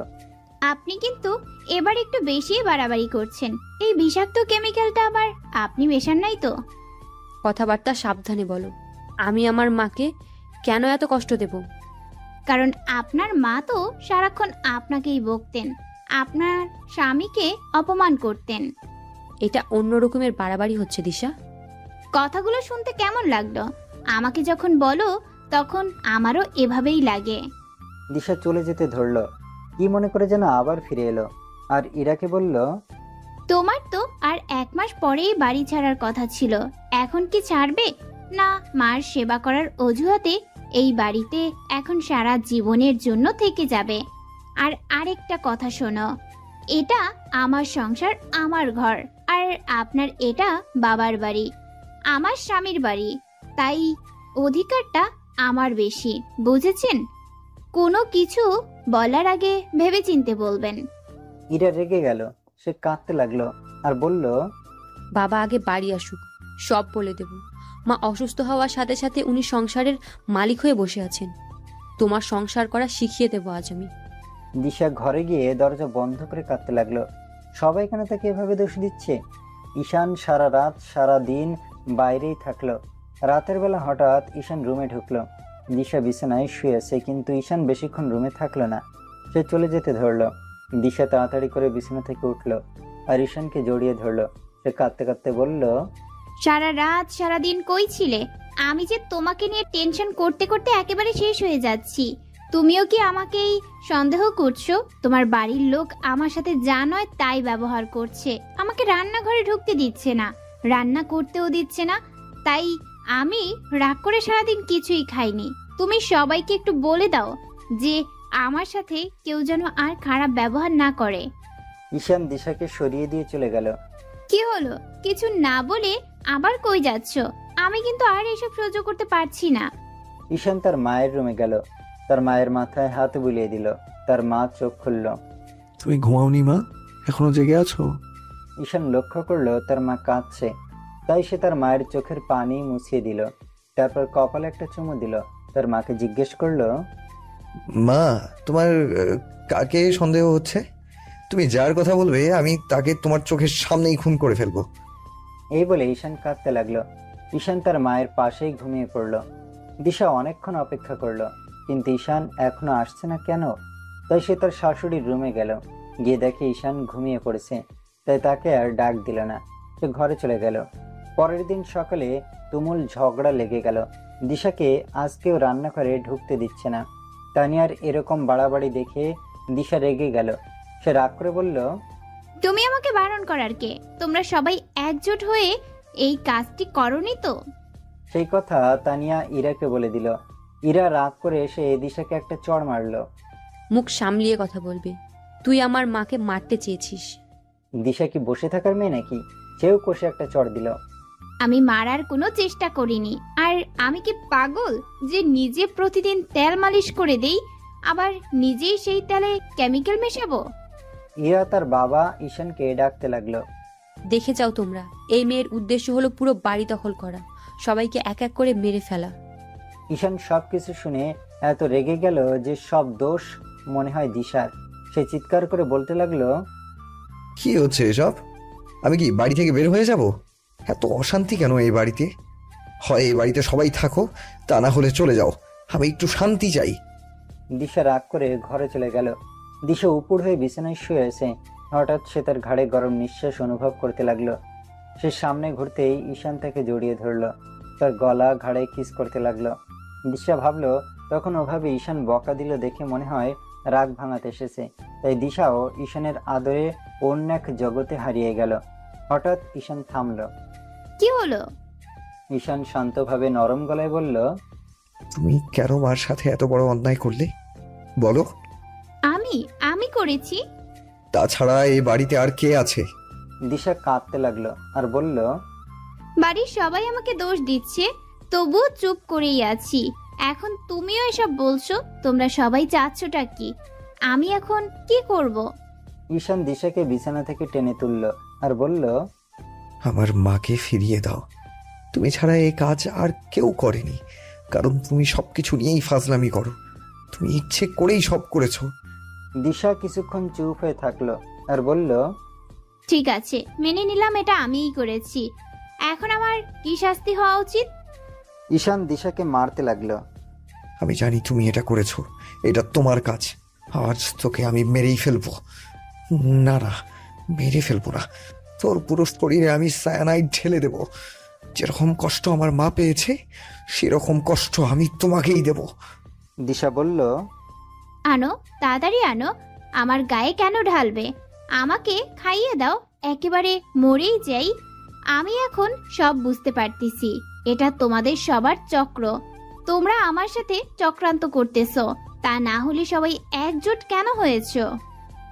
আপনি কিন্তু এবার একটু বেশি বাড়াবাড়ি করছেন। এই বিষাক্ত কেমিক্যালটা আবার আপনি মেশান নাই তো? কথাবার্তা সাবধানে বলো। আমি আমার মাকে কেন এত কষ্ট দেব? কারণ আপনার মা তো সারাক্ষণ আপনাকেই বকতেন, আপনার স্বামীকে অপমান করতেন। এটা অন্য রকমের বাড়াবাড়ি হচ্ছে দিশা। কথাগুলো শুনতে কেমন লাগলো? আমাকে যখন বলো তখন আমারও এভাবেই লাগে। দিশা চলে যেতে ধরল। কি মনে করে যেন আবার ফিরে এলো, আর ইরাকে বলল, তোমার তো আর 1 মাস পরেই বাড়ি ছাড়ার কথা ছিল, এখন কি ছাড়বে না? মার সেবা করার অজুহাতে এই বাড়িতে এখন সারা জীবনের জন্য থেকে যাবে। আর আরেকটা কথা শোনো, এটা আমার সংসার, আমার ঘর, আর আপনার এটা বাবার বাড়ি, আমার স্বামীর বাড়ি, তাই অধিকারটা আমার বেশি, বুঝেছেন? কোনো কিছু বলার আগে ভেবেচিন্তে বলবেন। ইরা রেগে গেল। সে কাঁদতে লাগলো আর বলল, বাবা আগে বাড়ি আসুক, সব বলে দেব। মা অসুস্থ হওয়ার সাথে সাথে উনি সংসারের মালিক হয়ে বসে আছেন। তোমার সংসার করা শিখিয়ে দেবো আজ আমি। দিশা ঘরে গিয়ে দরজা বন্ধ করে কাঁদতে লাগলো। সবাই কেন তাকে এভাবে দোষ দিচ্ছে? ঈশান সারা রাত সারা দিন বাইরেই থাকলো। রাতের বেলা হঠাৎ ঈশান রুমে ঢুকলো। দিশা বিছানায় শুয়ে আছে, কিন্তু ঈশান বেশিক্ষণ রুমে থাকলো না। সে চলে যেতে ধরলো। দিশা তাড়াতাড়ি করে বিছানা থেকে উঠলো আর ঈশানকে জড়িয়ে ধরলো। সে কাঁদতে কাঁদতে বলল, সারা রাত সারা দিন কই ছিলে? আমি যে তোমাকে নিয়ে টেনশন করতে করতে একেবারে শেষ হয়ে যাচ্ছি। তুমিও কি আমাকেই সন্দেহ করছো? তোমার বাড়ির লোক আমার সাথে যা নয় তাই ব্যবহার করছে। আমাকে রান্নাঘরে ঢুকতে দিচ্ছে না, রান্না করতেও দিচ্ছে না, তাই আমি রাগ করে সারাদিন কিছুই খাইনি। তুমি সবাইকে একটু বলে দাও যে আমার সাথে কেউ যেন আর খারাপ ব্যবহার না করে। ঈশান দিশাকে সরিয়ে দিয়ে চলে গেল। কি হলো? কিছু না বলে আবার কই যাচ্ছ? আমি কিন্তু আর এসব সহ্য করতে পারছি না। ঈশান তার মায়ের রুমে গেল, তার মায়ের মাথায় হাত বুলিয়ে দিল। তার মা চোখ খুলল। তুমি ঘুমাওনি মা? এখনো জেগে আছো? ঈশান লক্ষ্য করলো তার মা কাঁদছে, তাই সে তার মায়ের চোখের পানি মুছিয়ে দিল। তারপর কপালে একটা চুমু দিল। তার মাকে জিজ্ঞেস করলো, মা, তোমার কাকে সন্দেহ হচ্ছে? তুমি যার কথা বলবে আমি তাকে তোমার চোখের সামনেই খুন করে ফেলবো। এই বলে ঈশান কাঁদতে লাগলো। ঈশান তার মায়ের পাশেই ঘুমিয়ে পড়ল। দিশা অনেকক্ষণ অপেক্ষা করলো, কিন্তু ঈশান এখনো আসছে না কেন? তাই সে তার শাশুড়ির রুমে গেল। গিয়ে দেখে ঈশান ঘুমিয়ে পড়েছে, তাই তাকে আর ডাক দিল না। সে ঘরে চলে গেল। পরের দিন সকালে তুমুল ঝগড়া লেগে গেল। দিশাকে আজকেও রান্নাঘরে ঢুকতে দিচ্ছে না। তানিয়ার এরকম বাড়াবাড়ি দেখে দিশা রেগে গেল। সে রাগ করে বলল, তুমি আমাকে বারণ করার কে? তোমরা সবাই একজোট হয়ে এই কাজটি করনি তো? সেই কথা তানিয়া ইরাকে বলে দিল। ইরা রাগ করে এসে দিশাকে একটা চড় মারলো। মুখ সামলিয়ে কথা বলবে। তুই আমার মাকে মারতে চেয়েছিস। দিশা কি বসে থাকার মেয়ে নাকি? সেও কষে একটা চড় দিল। আমি মারার কোনো চেষ্টা করিনি। আর আমি কি পাগল যে নিজে প্রতিদিন তেল মালিশ করে দেই, আবার নিজেই সেই তেলে কেমিক্যাল মেশাবো? ইরা তার বাবা ঈশানকে ডাকতে লাগলো। দেখে যাও তোমরা, এই মেয়ের উদ্দেশ্য হলো পুরো বাড়ি দখল করা, সবাইকে এক এক করে মেরে ফেলা। ঈশান সবকিছু শুনে এত রেগে গেল যে সব দোষ মনে হয় দিশার। সে চিৎকার করে বলতে লাগলো, কি হচ্ছে এসব? আমি কি বাড়ি থেকে বের হয়ে যাব? এত অশান্তি কেন এই বাড়িতে? হয় এই বাড়িতে সবাই থাকো, তা না হলে চলে যাও। আমি একটু শান্তি চাই। দিশা রাগ করে ঘরে চলে গেল। দিশা উপুড় হয়ে বিছানায় শুয়ে আছে। হঠাৎ সে তার ঘাড়ে গরম নিঃশ্বাস অনুভব করতে লাগলো। সে সামনে ঘুরতেই ঈশান তাকে জড়িয়ে ধরলো, তার গলা ঘাড়ে কিস করতে লাগলো। দিশা ভাবলো তখন ওভাবে ঈশান বকা দিল দেখে মনে হয় রাগ ভাঙাতে এসেছে। তাই দিশাও ঈশানের আদরে অন্য এক জগতে হারিয়ে গেল। হঠাৎ ঈশান থামলো। কি হলো? ঈশান শান্তভাবে নরম গলায় বলল, তুমি কেন মার সাথে এত বড় অন্যায় করলে বলো? আমি করেছি? তাছাড়া এই বাড়িতে আর কে আছে? দিশা কাঁদতে লাগলো আর বলল, বাড়ির সবাই আমাকে দোষ দিচ্ছে, তবুও চুপ করেই আছি। এখন তুমিও এসব বলছো? তোমরা সবাই চাচ্ছটা কি? আমি এখন কি করব? ঈশান দিশাকে বিছানা থেকে টেনে তুলল আর বলল, আমার মাকে ফিরিয়ে দাও। তুমি ছাড়া এই কাজ আর কেউ করেনি, কারণ তুমি সবকিছু নিয়েই ফাজলামি করো। তুমি ইচ্ছে করেই সব করেছো। দিশা কিছুক্ষণ চুপ হয়ে থাকলো আর বলল, ঠিক আছে, মেনে নিলাম এটা আমিই করেছি। এখন আমার কি শাস্তি হওয়া উচিত? ঈশান দিশাকে মারতে লাগলো। আমি জানি তুমি এটা করেছো, এটা তোমার কাজ। আজ তোকে আমি মেরেই ফেলবো। না না, মেরে ফেলবো না, তোর পুরো শরীরে আমি সায়ানাইড ঢেলে দেব। যেরকম কষ্ট আমার মা পেয়েছে সেরকম কষ্ট আমি তোমাকেই দেব। দিশা বলল, আনো, তাড়াতাড়ি আনো। আমার গায়ে কেন ঢালবে? আমাকে খাইয়ে দাও, একেবারে মরেই যাই। আমি এখন সব বুঝতে পারতেছি, এটা তোমাদের সবার চক্র। তোমরা আমার সাথে চক্রান্ত করতেছো, তা না হলে সবাই একজোট কেন হয়েছো?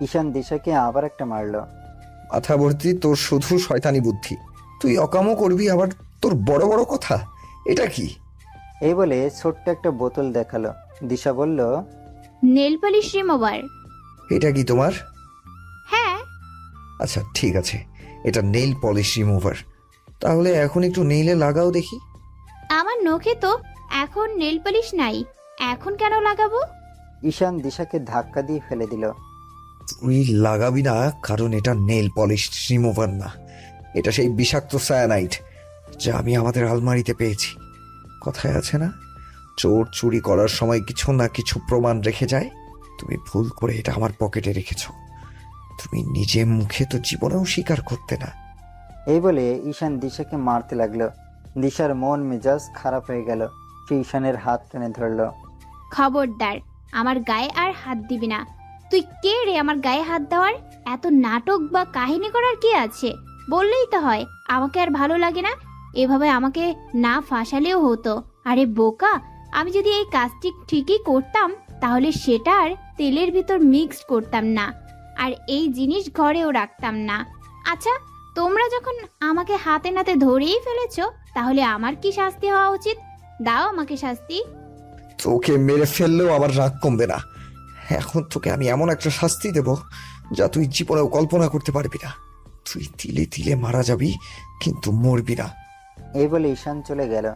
ঈশান দিশাকে আবার একটা মারলো। মাথা ভর্তি তোর শুধু শয়তানি বুদ্ধি। তুই অকামও করবি, আবার তোর বড় বড় কথা। এটা কি? এই বলে ছোট্ট একটা বোতল দেখালো। দিশা বলল, নেল পলিশ রিমুভার। এটা কি তোমার? হ্যাঁ। আচ্ছা ঠিক আছে, এটা নেইল পলিশ রিমুভার। তাহলে এখন একটু নেইলে লাগাও দেখি। আমার নখে তো এখন নেল পলিশ নাই, এখন কেন লাগাবো? ঈশান দিশাকে ধাক্কা দিয়ে ফেলে দিল। তুই লাগাবি না, কারণ এটা নেইল পলিশ রিমুভার না, এটা সেই বিষাক্ত সায়ানাইড যা আমি আমাদের আলমারিতে পেয়েছি। কথায় আছে না, চোর চুরি করার সময় কিছু না কিছু প্রমাণ রেখে যায়। তুমি ভুল করে এটা আমার পকেটে রেখেছ। তুমি নিজে মুখে তো জীবনেও স্বীকার করতে না। এই বলে ঈশান দিশাকে মারতে লাগলো। দিশার মন মেজাজ খারাপ হয়ে গেল। সে ঈশানের হাত টেনে ধরলো। খবরদার, আমার গায়ে আর হাত দিবি না। তুই কে রে আমার গায়ে হাত দেওয়ার? এত নাটক বা কাহিনী করার কি আছে? বললেই তো হয়। আমাকে আর ভালো লাগে না। এভাবে আমাকে না ফাঁসালেও হতো। আরে বোকা, আমি যদি এই কাজটি ঠিকই করতাম তাহলে সেটা আর তেলের ভিতর মিক্সড করতাম না, আর এই জিনিস ঘরেও রাখতাম না। আচ্ছা, তোমরা যখন আমাকে হাতে নাতে ধরেই ফেলেছো, তাহলে আমার কি শাস্তি হওয়া উচিত? দাও আমাকে শাস্তি। তোকে মেরে ফেললেও আমার রাগ কমবে না। এখন তোকে আমি এমন একটা শাস্তি দেব যা তুই জীবনেও কল্পনা করতে পারবি না। তুই তিলে তিলে মারা যাবি, কিন্তু মরবি না। এই বলে ঈশান চলে গেল।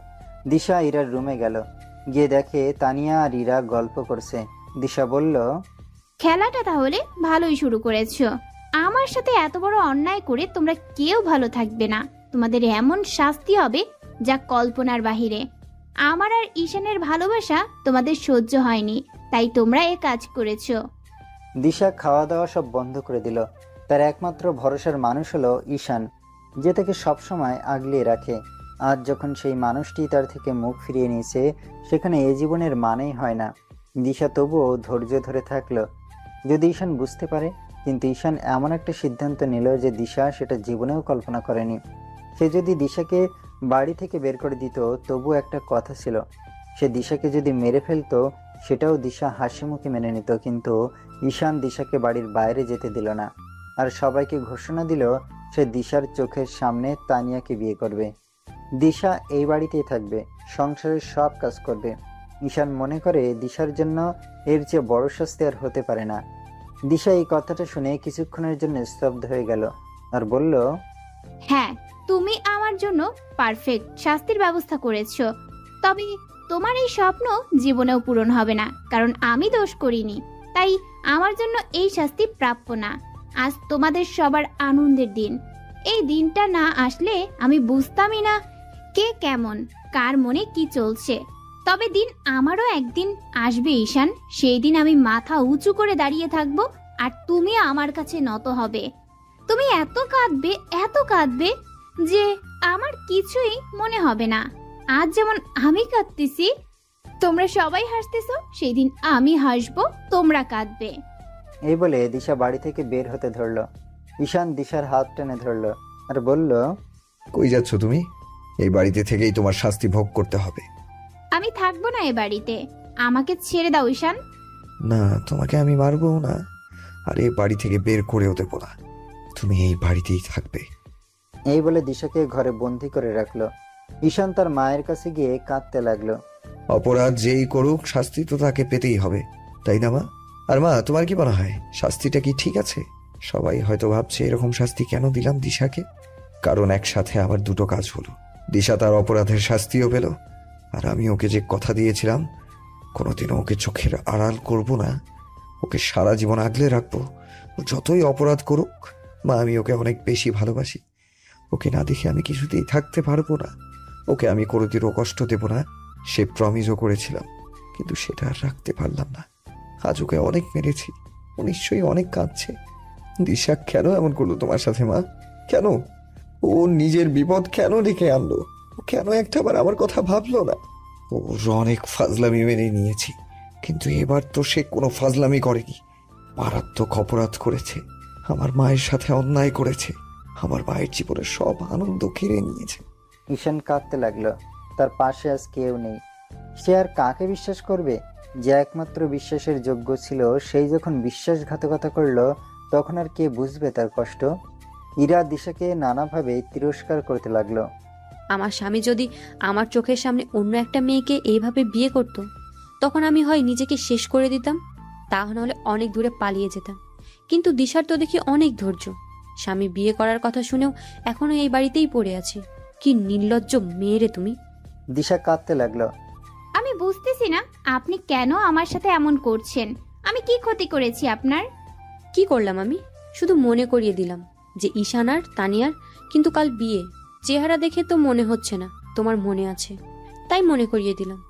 দিশা ইরার রুমে গেল, গিয়ে দেখে তানিয়া আর ইরা গল্প করছে। দিশা বলল, খেলাটা তাহলে ভালোই শুরু করেছো। আমার সাথে এত বড় অন্যায় করে তোমরা কেউ ভালো থাকবে না। তোমাদের এমন শাস্তি হবে যা কল্পনার বাহিরে। আমার আর ঈশানের ভালোবাসা তোমাদের সহ্য হয়নি, তাই তোমরা এ কাজ করেছো। দিশা খাওয়া দাওয়া সব বন্ধ করে দিল। তার একমাত্র ভরসার মানুষ হলো ঈশান, যে তাকে সবসময় আগলিয়ে রাখে। আজ যখন সেই মানুষটি তার থেকে মুখ ফিরিয়ে নিয়েছে, সেখানে এ জীবনের মানেই হয় না। দিশা তবুও ধৈর্য ধরে থাকলো, যদি ঈশান বুঝতে পারে। কিন্তু ঈশান এমন একটা সিদ্ধান্ত নিল যে দিশা সেটা জীবনেও কল্পনা করেনি। সে যদি দিশাকে বাড়ি থেকে বের করে দিত, তবু একটা কথা ছিল, সে দিশাকে যদি মেরে ফেলতো, সেটাও দিশা হাসি মুখে মেনে নিত। কিন্তু ঈশান দিশাকে বাড়ির বাইরে যেতে দিল না, আর সবাইকে ঘোষণা দিল সে দিশার চোখের সামনে তানিয়াকে বিয়ে করবে। দিশা এই বাড়িতেই থাকবে, সংসারের সব কাজ করবে। ঈশান মনে করে দিশার জন্য এর চেয়ে বড় শাস্তি আর হতে পারে না। দিশা এই কথাটা শুনে কিছুক্ষণের জন্য স্তব্ধ হয়ে গেল, আর বলল, হ্যাঁ, তুমি আমার জন্য পারফেক্ট শাস্তির ব্যবস্থা করেছো। তবে তোমার এই স্বপ্ন জীবনেও পূরণ হবে না, কারণ আমি দোষ করিনি। তাই আমার জন্য এই শাস্তি প্রাপ্য না। আজ তোমাদের সবার আনন্দের দিন। এই দিনটা না আসলে আমি বুঝতামই না কে কেমন, কার মনে কি চলছে। তবে দিন আমারও একদিন আসবে ঈশান, সেই দিন আমি মাথা উঁচু করে দাঁড়িয়ে থাকবো, আর তুমি আমার কাছে নত হবে। তুমি এত কাঁদবে যে আমার কিছুই মনে হবে না। আজ যেমন আমি কাঁদতেছি, তোমরা সবাই হাসতেছো, সেই দিন আমি হাসবো, তোমরা কাঁদবে। এই বলে দিশা বাড়ি থেকে বের হতে ধরল। ঈশান দিশার হাত টেনে ধরল আর বলল, কই যাচ্ছ তুমি? এই বাড়িতে থেকেই তোমার শাস্তি ভোগ করতে হবে। আমি থাকবো না এ বাড়িতে, আমাকে ছেড়ে দাও ঈশান। না, তোমাকে আমি মারবো না, আর এই বাড়ি থেকে বের করেও দেবো না। তুমি এই বাড়িতেই থাকবে। এই বলে দিশাকে ঘরে বন্দি করে রাখলো। ঈশান তার মায়ের কাছে গিয়ে কাঁদতে লাগলো। অপরাধ যেই করুক, শাস্তি তো তাকে পেতেই হবে, তাই না মা? আর মা, তোমার কি মনে হয় শাস্তিটা কি ঠিক আছে? সবাই হয়তো ভাবছে এরকম শাস্তি কেন দিলাম দিশাকে। কারণ একসাথে আমার দুটো কাজ হলো। দিশা তার অপরাধের শাস্তিও পেল, আর আমি ওকে যে কথা দিয়েছিলাম কোনোদিনও ওকে চোখের আড়াল করব না, ওকে সারা জীবন আগলে রাখবো। ও যতই অপরাধ করুক মা, আমি ওকে অনেক বেশি ভালোবাসি। ওকে না দেখে আমি কিছুতেই থাকতে পারবো না। ওকে আমি কোনোদিনও কষ্ট দেব না, সে প্রমিসও করেছিলাম, কিন্তু সেটা আর রাখতে পারলাম না। আজ ওকে অনেক মেরেছি, ও নিশ্চয়ই অনেক কাঁদছে। দিশা কেন এমন করলো তোমার সাথে মা? কেন? ও নিজের বিপদ কেন ডেকে আনলো? ও কেন একটাবার আমার কথা ভাবলো না? ওর অনেক ফাজলামি মেনে নিয়েছি, কিন্তু এবার তো সে কোনো ফাজলামি করেনি, মারাত্মক অপরাধ করেছে। আমার মায়ের সাথে অন্যায় করেছে, আমার মায়ের জীবনের সব আনন্দ কেড়ে নিয়েছে। ঈশান কাঁদতে লাগলো। তার পাশে আজ কেউ নেই। সে আর কাকে বিশ্বাস করবে? যে একমাত্র বিশ্বাসের যোগ্য ছিল, সেই যখন বিশ্বাসঘাতকতা করলো, তখন আর কে বুঝবে তার কষ্ট? ইরা দিশাকে নানাভাবে তিরস্কার করতে লাগলো। আমার স্বামী যদি আমার চোখের সামনে অন্য একটা মেয়েকে এইভাবে বিয়ে করত, তখন আমি হয় নিজেকে শেষ করে দিতাম, তা নাহলে অনেক দূরে পালিয়ে যেতাম। কিন্তু দিশার তো দেখি অনেক ধৈর্য। স্বামী বিয়ে করার কথা শুনেও এখনো এই বাড়িতেই পড়ে আছে। কি নির্লজ্জ মেয়ে রে তুমি! দিশা কাঁদতে লাগলো। আমি বুঝতেছি না আপনি কেন আমার সাথে এমন করছেন। আমি কি ক্ষতি করেছি আপনার? কি করলাম আমি? শুধু মনে করিয়ে দিলাম যে ঈশান আর তানিয়ার কিন্তু কাল বিয়ে। চেহারা দেখে তো মনে হচ্ছে না তোমার মনে আছে, তাই মনে করিয়ে দিলাম।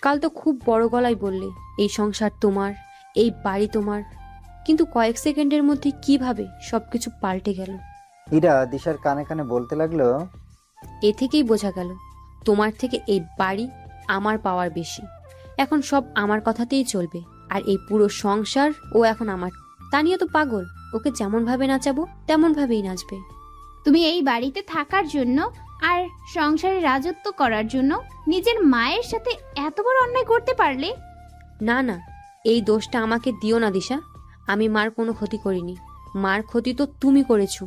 কাল তো খুব বড় গলায় বললে এই সংসার তোমার, এই বাড়ি তোমার, কিন্তু কয়েক সেকেন্ডের মধ্যে কিভাবে সবকিছু পাল্টে গেল। ইরা দিশার কানে কানে বলতে লাগলো, এ থেকেই বোঝা গেল তোমার থেকে এই বাড়ি আমার পাওয়ার বেশি। এখন সব আমার কথাতেই চলবে, আর এই পুরো সংসার ও এখন আমার। তানিয়া তো পাগল, ওকে যেমন ভাবে নাচাবো তেমন ভাবেই নাচবে। তুমি এই বাড়িতে থাকার জন্য আর সংসারে রাজত্ব করার জন্য নিজের মায়ের সাথে এত বড় অন্যায় করতে পারলে? না না, এই দোষটা আমাকে দিও না দিশা। আমি মার কোনো ক্ষতি করিনি, মার ক্ষতি তো তুমি করেছো।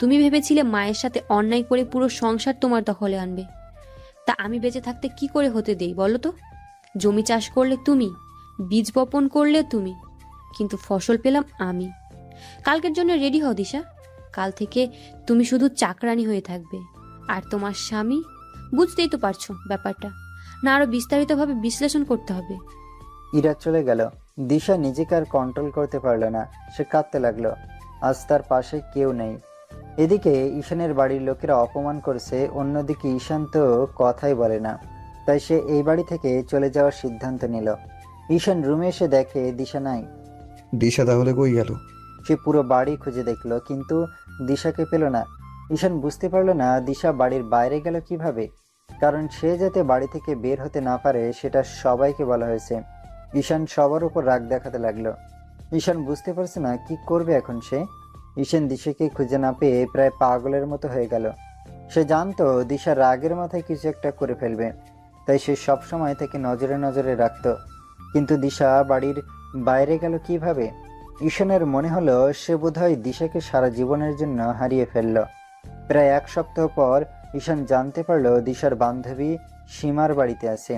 তুমি ভেবেছিলে মায়ের সাথে অন্যায় করে পুরো সংসার তোমার দখলে আনবে। তা আমি বেঁচে থাকতে কি করে হতে দেই বলো তো? জমি চাষ করলে তুমি, বীজ বপন করলে তুমি, কিন্তু ফসল পেলাম আমি। কালকের জন্য রেডি হও দিশা। কাল থেকে তুমি শুধু চাকরানি হয়ে থাকবে, আর তোমার স্বামী, বুঝতেই তো পারছো ব্যাপারটা, না আরো বিস্তারিতভাবে বিশ্লেষণ করতে হবে? ইরা চলে গেল। দিশা নিজেকে আর কন্ট্রোল করতে পারল না, সে কাঁদতে লাগলো। আজ তার পাশে কেউ নেই। এদিকে ঈশানের বাড়ির লোকেরা অপমান করছে, অন্যদিকে ঈশান তো কথাই বলে না, তাই সে এই বাড়ি থেকে চলে যাওয়ার সিদ্ধান্ত নিল। ঈশান রুমে এসে দেখে দিশা নাই। দিশা তাহলে কই গেল? সে পুরো বাড়ি খুঁজে দেখলো, কিন্তু দিশাকে পেল না। ঈশান বুঝতে পারলো না দিশা বাড়ির বাইরে গেল কিভাবে, কারণ সে যাতে বাড়ি থেকে বের হতে না পারে সেটা সবাইকে বলা হয়েছে। ঈশান সবার উপর রাগ দেখাতে লাগলো। ঈশান বুঝতে পারছে না কি করবে এখন সে। ঈশান দিশাকে খুঁজে না পেয়ে প্রায় পাগলের মতো হয়ে গেল। সে জানতো দিশা রাগের মাথায় কিছু একটা করে ফেলবে, তাই সে সবসময় তাকে নজরে নজরে রাখত। কিন্তু দিশা বাড়ির বাইরে গেল কিভাবে? ঈশানের মনে হলো সে বোধহয় দিশাকে সারা জীবনের জন্য হারিয়ে ফেলল। প্রায় 1 সপ্তাহ পর ঈশান জানতে পারল দিশার বান্ধবী সীমার বাড়িতে আছে।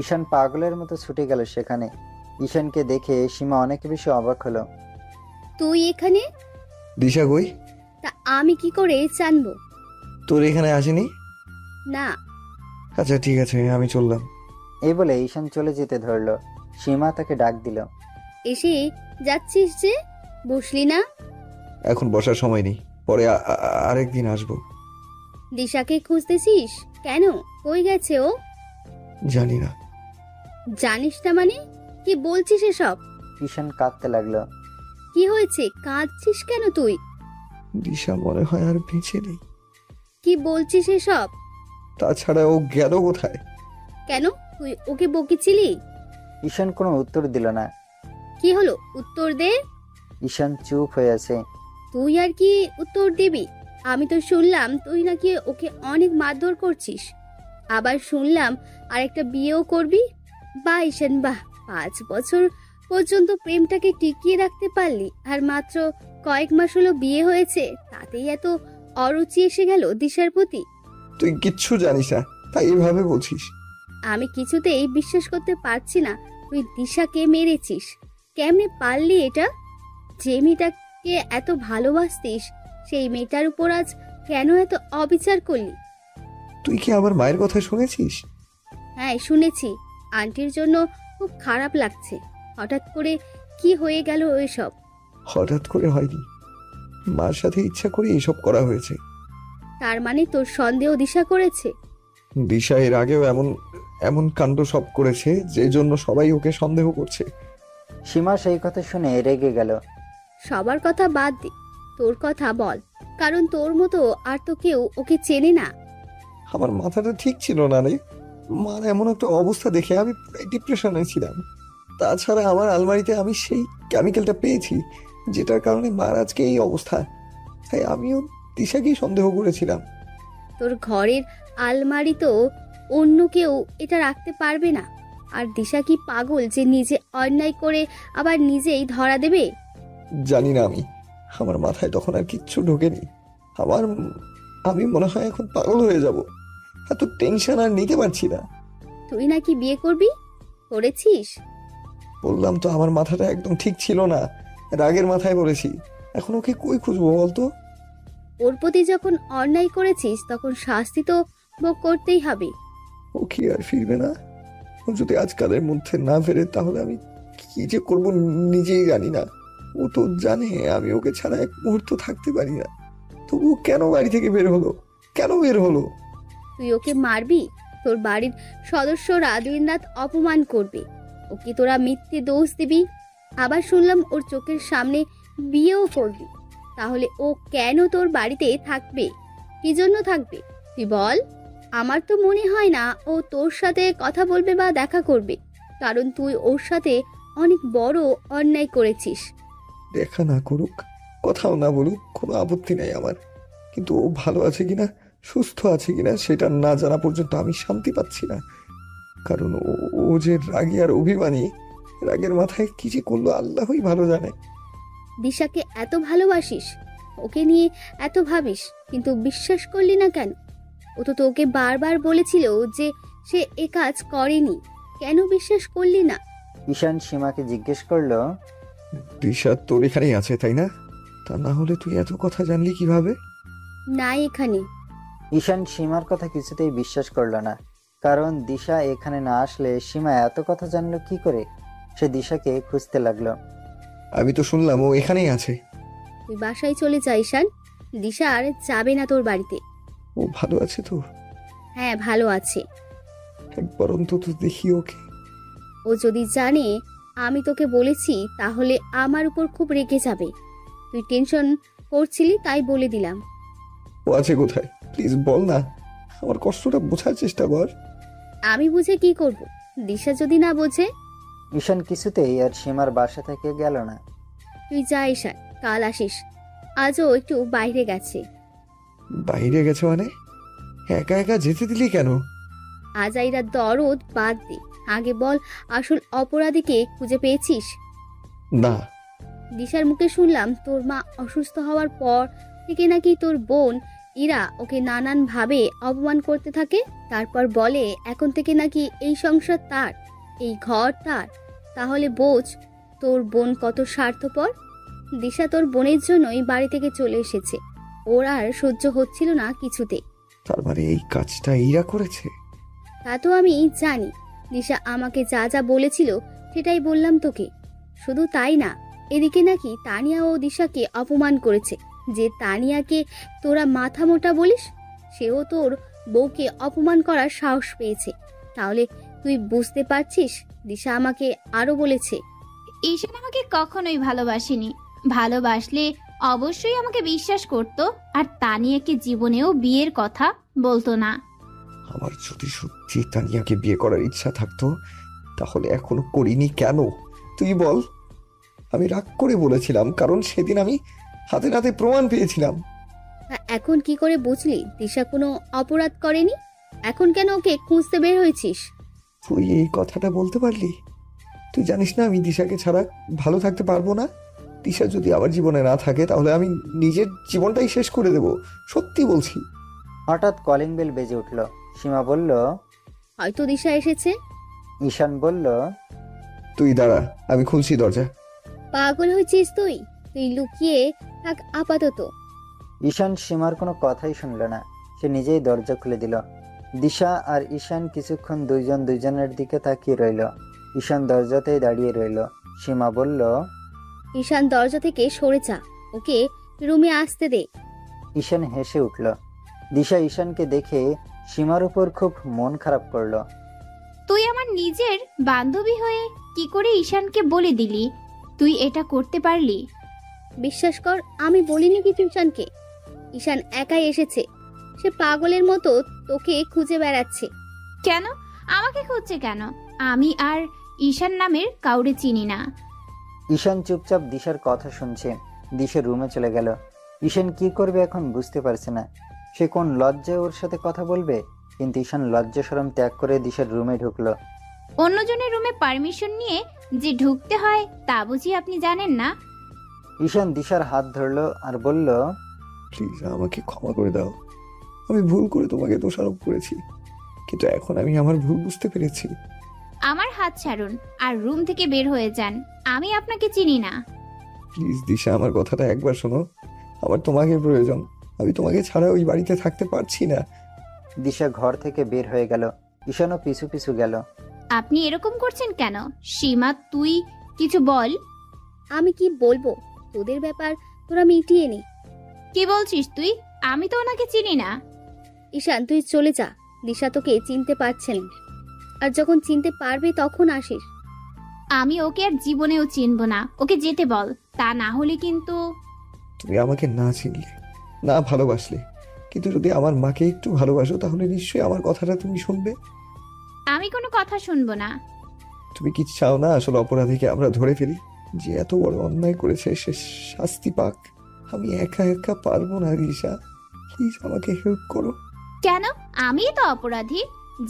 ঈশান পাগলের মতো ছুটে গেল সেখানে। ঈশানকে দেখে সীমা অনেক বেশি অবাক হলো। তুই এখানে? দিশা কই? তা আমি কি করে জানবো? তোর এখানে আসেনি? না। আচ্ছা ঠিক আছে, আমি চললাম। এই বলে ঈশান চলে যেতে ধরলো। সীমা তাকে ডাক দিল। এসে যাচ্ছিস যে, বসলি না? এখন বসার সময় নেই, পরে আরেকদিন আসবো। দিশাকে খুঁজতেছিস কেন? কই গেছে ও? জানি না। জানিস না মানে? কি বলছিস এসব? ঈশান কাঁদতে লাগলো। কি হয়েছে, কাঁদছিস কেন তুই? দিশা মনে হয় আর বেঁচে নেই। কি বলছিস এসব? তাছাড়া ও গেল কোথায়? কেন, তুই ওকে বকেছিলি? ঈশান কোনো উত্তর দিল না। কি হলো, উত্তর দে। ঈশান চুপ হয়ে আছে। তুই আর কি উত্তর দিবি? আমি তো শুনলাম তুই নাকি ওকে অনেক মারধর করছিস, আবার শুনলাম আরেকটা বিয়েও করবি। বাহ ঈশান বাহ, 5 বছর পর্যন্ত প্রেমটাকে টিকিয়ে রাখতে পারলি, আর মাত্র কয়েক মাস হলো বিয়ে হয়েছে, তাতেই এত অরুচি এসে গেল দিশার প্রতি। তুই কিচ্ছু জানিস না, তাই এভাবে বলছিস। আমি কিছুতেই বিশ্বাস করতে পারছি না তুই দিশাকে মেরেছিস। কেমনে পারলি এটা? যে মেয়েটাকে এত ভালোবাসতিস, সেই মেয়েটার উপর আজ কেন এত অবিচার করলি? তুই কি আমার মায়ের কথা শুনেছিস? হ্যাঁ শুনেছি, আন্টির জন্য খুব খারাপ লাগছে। হঠাৎ করে কি হয়ে গেল এসব? হঠাৎ করে হয়নি, মার সাথে ইচ্ছা করে এসব করা হয়েছে। তার মানে তোর সন্দেহ দিশা করেছে? দিশা এর আগেও এমন এমন কাণ্ড সব করেছে, যে জন্য সবাই ওকে সন্দেহ করছে। সীমা সেই কথা শুনে রেগে গেল। সবার কথা বাদ দে, তোর কথা বল, কারণ তোর মতো আর তো কেউ ওকে চেনে না। আমার মাথাটা ঠিক ছিল না রে, মার এমন একটা অবস্থা দেখে আমি প্রায় ডিপ্রেশনে ছিলাম। তাছাড়া আমার আলমারিতে আমি সেই কেমিক্যালটা পেয়েছি, যেটার কারণে মার আজকে এই অবস্থা। তাই আমিও দিশাকেই সন্দেহ করেছিলাম। তোর ঘরের আলমারি তো অন্য কেউ এটা রাখতে পারবে না। আর দিশা কি পাগল যে নিজে অন্যায় করে আবার নিজেই ধরা দেবে? জানি না, আমার মাথায় তখন আর কিচ্ছু ঢোকেনি। আমি মনে হয় এখন পাগল হয়ে যাব, এত টেনশন আর নিতে পারছি না। তুই নাকি বিয়ে করবি, করেছিস? বললাম তো আমার মাথাটা একদম ঠিক ছিল না, রাগের মাথায় বলেছি। এখন ওকে কই খুঁজবো বলতো? ওর প্রতি যখন অন্যায় করেছিস তখন শাস্তি তো ভোগ করতেই হবে। ও কি আর ফিরবে না? ও যদি আজকালের মধ্যে না ফেরে তাহলে আমি কি যে করব নিজেই জানি না। ও তো জানে আমি ওকে ছাড়া এক মুহূর্ত থাকতে পারি না, তবু কেন বাড়ি থেকে বের হলো? কেন বের হলো? তুই ওকে মারবি? তোর বাড়ির সদস্যরা দিনরাত অপমান করবে, ওকে তোরা মিথ্যে দোষ দিবি। আবার শুনলাম ওর চোখের সামনে বিয়েও করবি। তাহলে ও কেন তোর বাড়িতে থাকবে? কি জন্য থাকবে তুই বল? আমার তো মনে হয় না ও তোর সাথে কথা বলবে বা দেখা করবে, কারণ তুই ওর সাথে অনেক বড় অন্যায় করেছিস। দেখা না করুক, কথাও না বলুক, কোনো আপত্তি নেই আমার, কিন্তু ও ভালো আছে কিনা, সুস্থ আছে কিনা সেটা না জানা পর্যন্ত আমি শান্তি পাচ্ছি না। কারণ ও যে রাগী আর অভিমানী, রাগের মাথায় কি যে করলো আল্লাহই ভালো জানে। দিশাকে এত ভালোবাসিস, ওকে নিয়ে এত ভাবিস, কিন্তু বিশ্বাস করলি না কেন? ও তো তোকে বারবার বলেছিল যে সে এ কাজ করেনি, কেন বিশ্বাস করলি না? ঈশান সীমাকে জিজ্ঞেস করলো, দিশা তোর এখানেই আছে তাই না? তা না হলে তুই এত কথা জানলি কিভাবে? না এখানে। ঈশান সীমার কথা কিছুতেই বিশ্বাস করলো না, কারণ দিশা এখানে না আসলে সীমা এত কথা জানলো কি করে। সে দিশাকে খুঁজতে লাগলো। আমি তো শুনলাম ও এখানেই আছে। তুই বাসায় চলে যা ঈশান, দিশা আর যাবে না তোর বাড়িতে। ও ভালো আছে তো? হ্যাঁ ভালো আছে। একবার অন্তত দেখি ওকে। ও যদি জানে আমি তোকে বলেছি তাহলে আমার উপর খুব রেগে যাবে। তুই টেনশন করছিলি তাই বলে দিলাম। ও আছে কোথায় প্লিজ বল না, আমার কষ্টটা বোঝার চেষ্টা কর। আমি বুঝে কি করব, দিশা যদি না বোঝে? ঈশান কিছুতেই আর সীমার বাসা থেকে গেল না। তুই যা ঈশান, কাল আসিস। আজও একটু বাইরে গেছে। বাইরে গেছে মানে? একা একা যেতে দিলি কেন? আজাইরা দরদ বাদ দে, আগে বল আসল অপরাধীকে খুঁজে পেয়েছিস? না। দিশার মুখে শুনলাম তোর মা অসুস্থ হওয়ার পর থেকে নাকি তোর বোন ইরা ওকে নানান ভাবে অপমান করতে থাকে। তারপর বলে এখন থেকে নাকি এই সংসার তার, এই ঘর তার। তাহলে বোঝ তোর বোন কত স্বার্থপর। দিশা তোর বোনের জন্যই বাড়ি থেকে চলে এসেছে। ওর আর সহ্য হচ্ছিল না কিছুতে। তার মানে এই কাজটা ইরা করেছে? তা তো আমি জানি। দিশা আমাকে যা যা বলেছিল সেটাই বললাম তোকে। শুধু তাই না, এদিকে নাকি তানিয়া ও দিশাকে অপমান করেছে। যে তানিয়াকে তোরা মাথা মোটা বলিস, সেও তোর বউকে অপমান করার সাহস পেয়েছে। তাহলে তুই বুঝতে পারছিস দিশা আমাকে আরো বলেছে। ঈশান আমাকে কখনোই ভালোবাসেনি। ভালোবাসলে অবশ্যই আমাকে বিশ্বাস করত, আর তানিয়াকে জীবনেও বিয়ের কথা বলতো না। আমার যদি সত্যি তানিয়াকে বিয়ে করার ইচ্ছা থাকতো তাহলে এখনো করিনি কেন তুই বল? আমি রাগ করে বলেছিলাম কারণ সেদিন আমি হাতে নাতে প্রমাণ পেয়েছিলাম। এখন কি করে বুঝলি দিশা কোনো অপরাধ করেনি? এখন কেন ওকে খুঁজতে বের হয়েছিস? তুই এই কথাটা বলতে পারলি? তুই জানিস না আমি দিশাকে ছাড়া ভালো থাকতে পারবো না। দিশা যদি আমার জীবনে না থাকে তাহলে আমি নিজের জীবনটাই শেষ করে দেব, সত্যি বলছি। হঠাৎ কলিং বেল বেজে উঠল। সীমা বলল, হয়তো দিশা এসেছে। ঈশান বলল, তুই দাঁড়া, আমি খুলছি দরজা। পাগল হয়েছিস তুই? তুই লুকিয়ে থাক আপাতত। ঈশান সীমার কোনো কথাই শুনল না। সে নিজেই দরজা খুলে দিল। দিশা আর ঈশান কিছুক্ষণ দুইজন দুইজনের দিকে তাকিয়ে রইল। ঈশান দরজাতেই দাঁড়িয়ে রইল। সীমা বলল, ঈশান দরজা থেকে সরে যা, ওকে রুমে আসতে দে। ঈশান হেসে উঠল। দিশা ঈশানকে দেখে সীমার উপর খুব মন খারাপ করলো। তুই আমার নিজের বান্ধবী হয়ে কি করে ঈশানকে বলে দিলি তুই এটা করতে পারলি? বিশ্বাস কর আমি বলিনি কিছু ঈশানকে। ঈশান একাই এসেছে। সে পাগলের মতো তোকে খুঁজে বেড়াচ্ছে। কেন আমাকে খুঁজছে কেন? আমি আর ঈশান নামের কাউরে চিনি না। ঈশান চুপচাপ দিশার কথা শুনছে। দিশা রুমে চলে গেল। ঈশান কি করবে এখন বুঝতে পারছে না। সে কোন লজ্জায় ওর সাথে কথা বলবে, কিন্তু ঈশান লজ্জা শরম ত্যাগ করে দিশার রুমে ঢুকলো। অন্যজনের রুমে পারমিশন নিয়ে যে ঢুকতে হয় তা বুঝি আপনি জানেন না? ঈশান দিশার হাত ধরলো আর বলল, প্লিজ আমাকে ক্ষমা করে দাও। আমি ভুল করে তোমাকে দোষারোপ করেছি, কিন্তু এখন আমি আমার ভুল বুঝতে পেরেছি। আমার হাত ছাড়ুন আর রুম থেকে বের হয়ে যান। আমি আপনাকে চিনি না। প্লিজ দিশা, আমার কথাটা একবার শোনো। আমার তোমাকে প্রয়োজন। আমি তোমাকে ছাড়া ওই বাড়িতে থাকতে পারছি না। দিশা ঘর থেকে বের হয়ে গেল। ঈশানও পিছু পিছু গেল। আপনি এরকম করছেন কেন? সীমা তুই কিছু বল। আমি কি বলবো? তোদের ব্যাপার তোরা মিটিয়ে নে। কি বলছিস তুই? আমি তো ওনাকে চিনি না। ঈশান তুই চলে যা, দিশা তোকে চিনতে পারছেন, আর যখন চিনতে পারবে তখন আসিস। আমি ওকে আর জীবনেও চিনব না। ওকে যেতে বল, তা না হলে কিন্তু। তুমি আমাকে না চিনলে, না ভালোবাসলে, কিন্তু যদি আমার মাকে একটু ভালোবাসো তাহলে নিশ্চয়ই আমার কথাটা তুমি শুনবে। আমি কোনো কথা শুনবো না। তুমি কি চাও না আসলে অপরাধীকে আমরা ধরে ফেলি? যে এত বড় অন্যায় করেছে সে শাস্তি পাক। আমি একা একা পারবো না দিশা, প্লিজ আমাকে হেল্প করো। কেন? আমিই তো অপরাধী,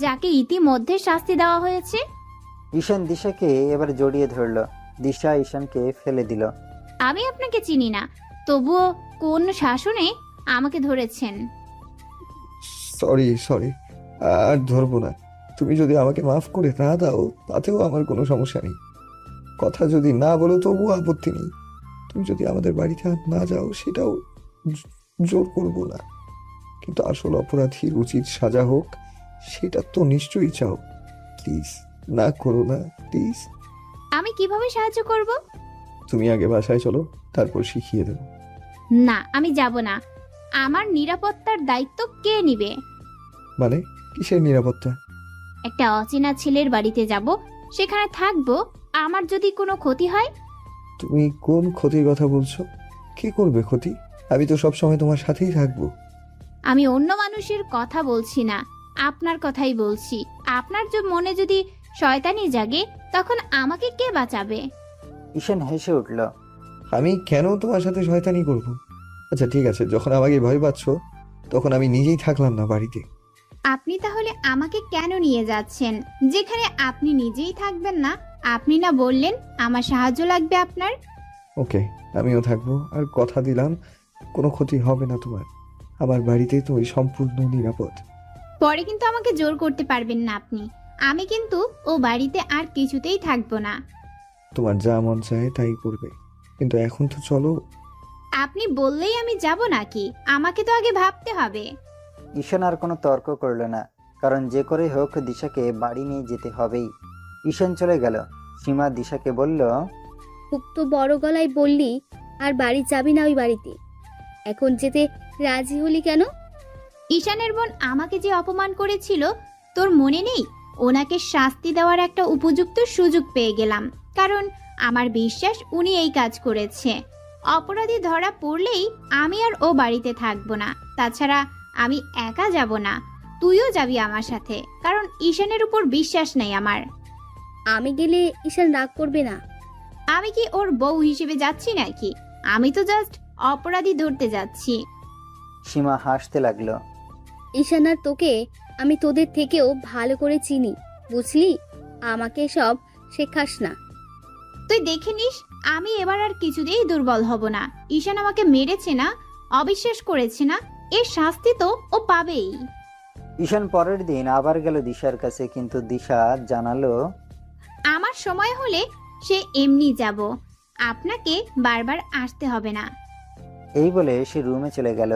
যাকে ইতিমধ্যে শাস্তি দেওয়া হয়েছে। ঈশান দিশাকে এবার জড়িয়ে ধরল। দিশা ঈশানকে ফেলে দিল। আমি আপনাকে চিনি না, তবুও কোন শাসনে আমাকে ধরেছেন? সরি সরি, আর ধরবো না। তুমি যদি আমাকে মাফ করে না দাও তাতেও আমার কোনো সমস্যা নেই। কথা যদি না বলো তবুও আপত্তি নেই। তুমি যদি আমাদের বাড়িতে আর না যাও সেটাও জোর করবো না, কিন্তু আসল অপরাধীর উচিত সাজা হোক সেটা তো নিশ্চয়ই চাও। প্লিজ না করো না, প্লিজ। আমি কিভাবে সাহায্য করব? তুমি আগে বাসায় চলো, তারপর শিখিয়ে দেবো। না, আমি যাব না। আমার নিরাপত্তার দায়িত্ব কে নিবে? মানে কিসের নিরাপত্তা? একটা অচেনা ছেলের বাড়িতে যাব, সেখানে থাকবো। আমার যদি কোনো ক্ষতি হয়? তুমি কোন ক্ষতির কথা বলছো? কে করবে ক্ষতি? আমি তো সবসময় তোমার সাথেই থাকবো। আমি অন্য মানুষের কথা বলছি না, আপনার কথাই বলছি। আপনার মনে যদি শয়তানি জাগে, তখন আমাকে কে বাঁচাবে? ঈশান হেসে উঠল। আমি কেন তোমার সাথে শয়তানি করব? আচ্ছা ঠিক আছে, যখন আমাকে ভয় পাচ্ছ তখন আমি নিজেই থাকলাম না বাড়িতে। আপনি তাহলে আমাকে কেন নিয়ে যাচ্ছেন যেখানে আপনি নিজেই থাকবেন না? আপনি না বললেন আমার সাহায্য লাগবে আপনার? ওকে, আমিও থাকবো, আর কথা দিলাম কোনো ক্ষতি হবে না তোমার। আমার বাড়িতে তুমি সম্পূর্ণ নিরাপদ। পরে কিন্তু আমাকে জোর করতে পারবেন না আপনি। আমি কিন্তু ও বাড়িতে আর কিছুতেই থাকবো না। তোমার যা মন চায় তাই করবে, কিন্তু এখন তো চলো। আপনি বললেই আমি যাব নাকি? আমাকে তো আগে ভাবতে হবে। ঈশান আর কোনো তর্ক করল না, কারণ যে করে হোক দিশাকে বাড়ি নিয়ে যেতে হবেই। ঈশান চলে গেল। সীমা দিশাকে বলল, খুব তো বড় গলায় বললি, আর বাড়ি যাবি না ওই বাড়িতে। এখন যেতে রাজি হলি কেন? ঈশানের বোন আমাকে যে অপমান করেছিল, তোর মনে নেই? ওনাকে শাস্তি দেওয়ার একটা উপযুক্ত সুযোগ পেয়ে গেলাম, কারণ আমার বিশ্বাস উনি এই কাজ করেছে। অপরাধী ধরা পড়লেই আমি আর ও বাড়িতে থাকবো না। তাছাড়া আমি একা যাব না, তুইও যাবি আমার সাথে, কারণ ঈশানের উপর বিশ্বাস নেই আমার। আমি গেলে ঈশান রাগ করবে না? আমি কি ওর বউ হিসেবে যাচ্ছি নাকি? আমি তো জাস্ট অপরাধী ধরতে যাচ্ছি। সীমা হাসতে লাগলো। ঈশান আর তোকে আমি তোদের থেকেও ভালো করে চিনি, বুঝলি? আমাকে সব শেখাস না। তুই দেখে নিস, আমি এবার আর কিছুতেই দুর্বল হব না। ঈশান আমাকে মেরেছে না, অবিশ্বাস করেছে না, এর শাস্তি তো ও পাবেই। ঈশান পরের দিন আবার গেল দিশার কাছে, কিন্তু দিশা জানালো, আমার সময় হলে সে এমনি যাব, আপনাকে বারবার আসতে হবে না। এই বলে সে রুমে চলে গেল।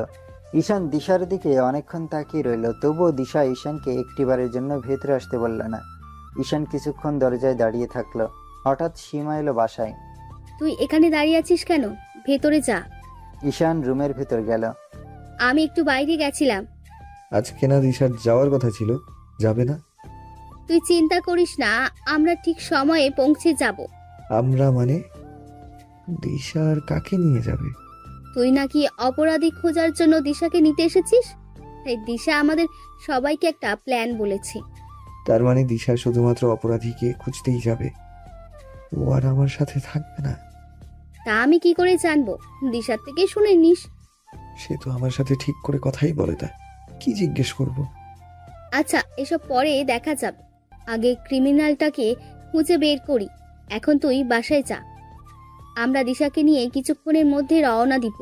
ঈশান দিশার দিকে অনেকক্ষণ তাকিয়ে রইল, তবুও দিশা ঈশানকে একটিবারের জন্য ভেতরে আসতে বলল না। ঈশান কিছুক্ষণ দরজায় দাঁড়িয়ে থাকলো। হঠাৎ সীমা এলো বাসায়। তুই এখানে দাঁড়িয়ে আছিস কেন? ভেতরে যা। ঈশান রুমের ভেতর গেল। আমি একটু বাইরে গেছিলাম। আজকে না দিশার যাওয়ার কথা ছিল, যাবে না? তুই চিন্তা করিস না, আমরা ঠিক সময়ে পৌঁছে যাব। আমরা মানে? দিশার কাকে নিয়ে যাবে? তুই নাকি অপরাধী খোঁজার জন্য দিশাকে নিতে এসেছিস, তাই দিশা আমাদের সবাইকে একটা প্ল্যান বলেছে। তার মানে দিশা শুধুমাত্র অপরাধীকে খুঁজতেই যাবে, ও আর আমার সাথে থাকবে না? তা আমি কি করে জানবো? দিশার থেকে শুনে নিস। সে তো আমার সাথে ঠিক করে কথাই বলে না, কি জিজ্ঞেস করব? আচ্ছা, এসব পরে দেখা যাবে। আগে ক্রিমিনালটাকে খুঁজে বের করি। এখন তুই বাসায় যা। আমরা দিশাকে নিয়ে কিছুক্ষণের মধ্যে রওনা দিব,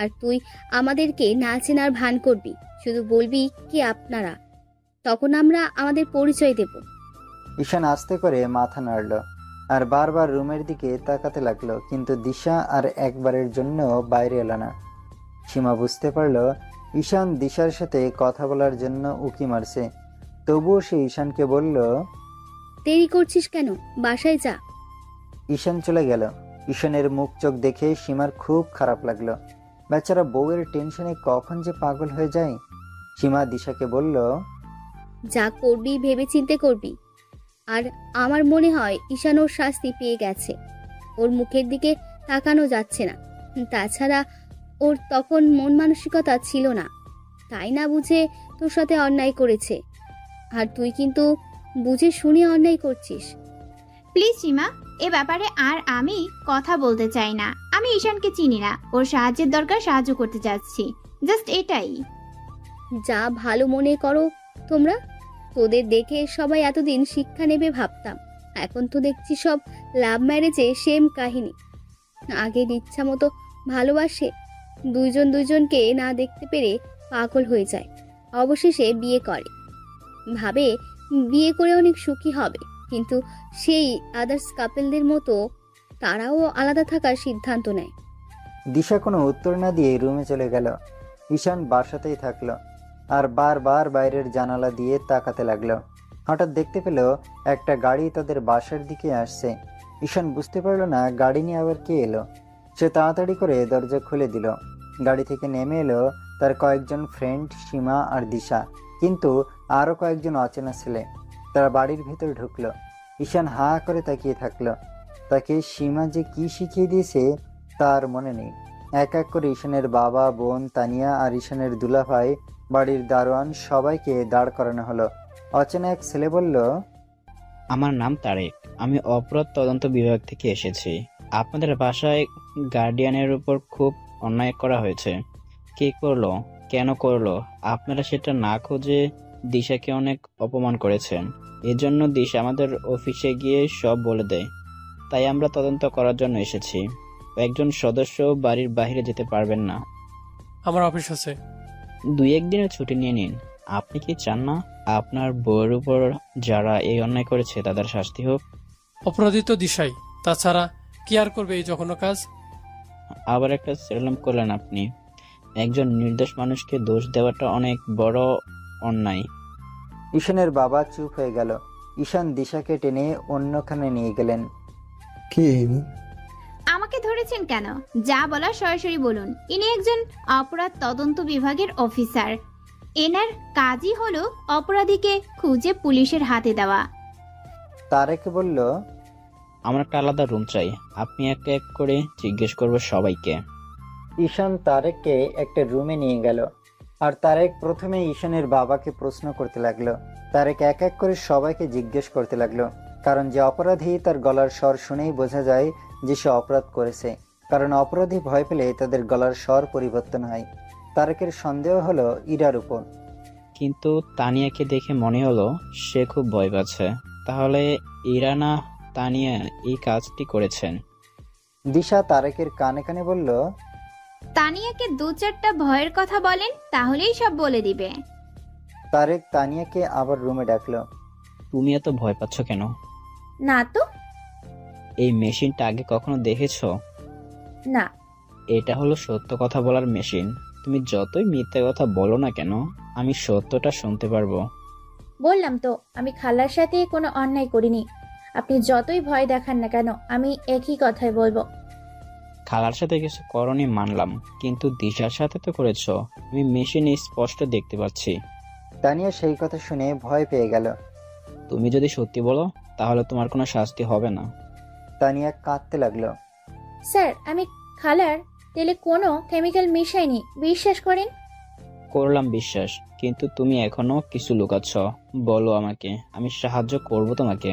আর তুই আমাদেরকে না চেনার ভান করবি। শুধু বলবি কি আপনারা, তখন আমরা আমাদের পরিচয় দেব। ঈশান আস্তে করে মাথা নাড়ল আর বারবার রুমের দিকে তাকাতে লাগলো, কিন্তু দিশা আর একবারের জন্য বাইরে এলো না। সীমা বুঝতে পারল ঈশান দিশার সাথে কথা বলার জন্য উকি মারছে, তবুও সে ঈশানকে বলল, দেরি করছিস কেন? বাসায় যা। ঈশান চলে গেল। ঈশানের মুখ চোখ দেখে সীমার খুব খারাপ লাগলো। বেচারা বউয়ের টেনশনে কখন যে পাগল হয়ে যায়। সীমা দিশাকে বলল, যা করবি ভেবে চিন্তে করবি। আর আমার মনে হয় ঈশান ওর শাস্তি পেয়ে গেছে। ওর মুখের দিকে তাকানো যাচ্ছে না। তাছাড়া ওর তখন মন মানসিকতা ছিল না, তাই না বুঝে তোর সাথে অন্যায় করেছে। আর তুই কিন্তু বুঝে শুনে অন্যায় করছিস। প্লিজ সীমা, এ ব্যাপারে আর আমি কথা বলতে চাই না। আমি ঈশানকে চিনি না, ওর সাহায্যের দরকার, সাহায্য করতে যাচ্ছি, জাস্ট এটাই। যা ভালো মনে করো তোমরা। তোদের দেখে সবাই এতদিন শিক্ষা নেবে ভাবতাম, এখন তো দেখছি সব লাভ ম্যারেজে সেম কাহিনী। আগের ইচ্ছা মতো ভালোবাসে, দুইজন দুইজনকে না দেখতে পেরে পাগল হয়ে যায়, অবশেষে বিয়ে করে, ভাবে বিয়ে করে অনেক সুখী হবে, কিন্তু সেই আদার্স কাপেলদের মতো তারাও আলাদা থাকার সিদ্ধান্ত নেয়। দিশা কোনো উত্তর না দিয়ে রুমে চলে গেল। ঈশান বাসাতেই থাকলো আর বারবার বাইরের জানালা দিয়ে তাকাতে লাগলো। হঠাৎ দেখতে পেল একটা গাড়ি তাদের বাসার দিকে আসছে। ঈশান বুঝতে পারল না গাড়ি নিয়ে আবার কে এলো। সে তাড়াতাড়ি করে দরজা খুলে দিল। গাড়ি থেকে নেমে এলো তার কয়েকজন ফ্রেন্ড সীমা আর দিশা, কিন্তু আরও কয়েকজন অচেনা ছেলে। তারা বাড়ির ভেতর ঢুকলো। ঈশান হা করে তাকিয়ে থাকলো। তাকে সীমা যে কি শিখিয়ে দিয়েছে তার মনে নেই। এক এক করে ঈশানের বাবা, বোন, তানিয়া আর ঈশানের দুলাভাই, বাড়ির দারোয়ান সবাইকে দাঁড় করানো হলো। অচেনা এক ছেলে বলল, আমার নাম তারেক, আমি অপরাধ তদন্ত বিভাগ থেকে এসেছি। আপনাদের বাসায় গার্ডিয়ানের উপর খুব অন্যায় করা হয়েছে। কে করলো, কেন করলো, আপনারা সেটা না খুঁজে দিশাকে অনেক অপমান করেছেন। এজন্য দিশা আমাদের অফিসে গিয়ে সব বলে দেয়। তাই আমরা তদন্ত করার জন্য এসেছি। একজন সদস্য বাড়ির বাইরে যেতে পারবেন না। আমার অফিস আছে। 2-1 দিনের ছুটি নিয়ে নিন। আপনি কি চান না আপনার বউয়ের উপর যারা এই অন্যায় করেছে তাদের শাস্তি হোক? অপরাধী তো দিশাই, তাছাড়া কি আর করবে এই জঘন্য কাজ? আবার একটা সেরলাম করলেন আপনি। একজন নির্দোষ মানুষকে দোষ দেওয়াটা অনেক বড় অন্যায়। ঈশানের বাবা চুপ হয়ে গেল। ঈশান দিশাকে টেনে অন্যখানে নিয়ে গেলেন। কে ইনি? আমাকে ধরেছেন কেন? যা বলার সরাসরি বলুন। ইনি একজন অপরাধ তদন্ত বিভাগের অফিসার। এনার কাজই হলো অপরাধীকে খুঁজে পুলিশের হাতে দেওয়া। তারেক বলল, আমার একটা আলাদা রুম চাই। আপনি এক এক করে জিজ্ঞেস করবো সবাইকে। ঈশান তারেককে একটা রুমে নিয়ে গেল। আর তারেক প্রথমে ঈশানের বাবাকে প্রশ্ন করতে লাগলো। তারেক এক এক করে সবাইকে জিজ্ঞেস করতে লাগলো, কারণ যে অপরাধী তার গলার স্বর শুনেই বোঝা যায় যে সে অপরাধ করেছে। কারণ অপরাধী ভয় পেলে তাদের গলার স্বর পরিবর্তন হয়। তারেকের সন্দেহ হলো ইরার উপর। কিন্তু তানিয়াকে দেখে মনে হলো সে খুব ভয় পাচ্ছে। তাহলে ইরা না তানিয়া এই কাজটি করেছেন? দিশা তারেকের কানে কানে বলল, তানিয়াকে 2-4টা ভয়ের কথা বলেন, তাহলেই সব বলে দিবে। তারেক তানিয়াকে আবার রুমে ডাকলো। তুমি এত ভয় পাচ্ছ কেন? না তো। এই মেশিনটা আগে কখনো দেখেছো? না। এটা হলো সত্য কথা বলার মেশিন। তুমি যতই মিথ্যা কথা বলো না কেন, আমি সত্যটা শুনতে পারবো। বললাম তো আমি খালার সাথে কোনো অন্যায় করিনি। আপনি যতই ভয় দেখান না কেন, আমি একই কথাই বলবো। খালার সাথে কিছু করনি মানলাম, কিন্তু দিশার সাথে তো করেছো। আমি মেশিনে স্পষ্ট দেখতে পাচ্ছি। তানিয়া সেই কথা শুনে ভয় পেয়ে গেল। তুমি যদি সত্যি বলো তাহলে তোমার কোনো শাস্তি হবে না। তানিয়া কাঁদতে লাগলো। স্যার, আমি খালার তেলে কোনো কেমিক্যাল মিশাইনি, বিশ্বাস করেন। করলাম বিশ্বাস, কিন্তু তুমি এখনো কিছু লুকাচ্ছ। বলো আমাকে, আমি সাহায্য করব তোমাকে।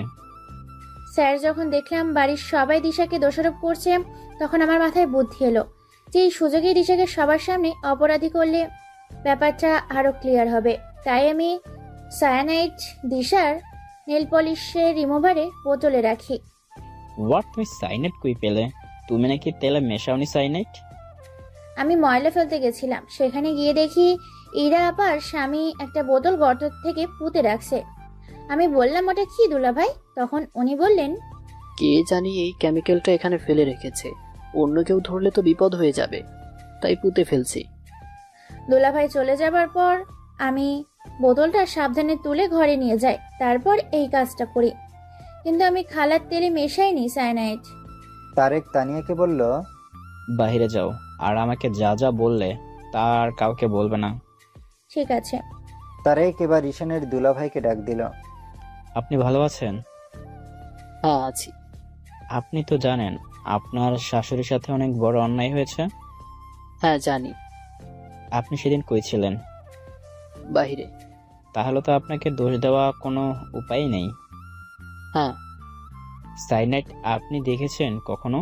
স্যার, যখন দেখলাম বাড়ির সবাই দিশাকে দোষারোপ করছে, তখন আমার মাথায় বুদ্ধি এলো যে এই সুযোগে দিশাকে সবার সামনে অপরাধী করলে ব্যাপারটা আরো ক্লিয়ার হবে। তাই আমি সায়ানাইড দিশার নেল পলিশের রিমুভারে বোতলে রাখি। হোয়াট? তুমি সাইনাইড কই পেলে? তুমি নাকি তেলে মেশাওনি সাইনাইড? আমি ময়লা ফেলতে গেছিলাম, সেখানে গিয়ে দেখি ইরা আপার স্বামী একটা বোতল গর্ত থেকে পুঁতে রাখছে। আমি বললাম, ওটা কি দুলা ভাই? তখন উনি বললেন, কে জানি এই কেমিক্যালটা এখানে ফেলে রেখেছে, অন্য কেউ ধরলে তো বিপদ হয়ে যাবে, তাই পুঁতে ফেলছি। দুলা ভাই চলে যাবার পর আমি বোতলটা সাবধানে তুলে ঘরে নিয়ে যাই, তারপর এই কাজটা করি। কিন্তু আমি খালার তেলে মেশাইনি সায়ানাইড। তারেক তানিয়াকে বলল, বাইরে যাও, আর আমাকে যা যা বললে তার কাউকে বলবে না। ঠিক আছে। তারেক এবার ঈশানের দুলাভাইকে ডাক দিল। আপনি ভালো আছেন? হ্যাঁ আছি। আপনি তো জানেন আপনার শাশুড়ির সাথে অনেক বড় অন্যায় হয়েছে। হ্যাঁ জানি। আপনি সেদিন কই ছিলেন? বাইরে। তাহলে তো আপনাকে দোষ দেওয়া কোনো উপায় নেই। হ্যাঁ। সাইনাইড আপনি দেখেছেন কখনো?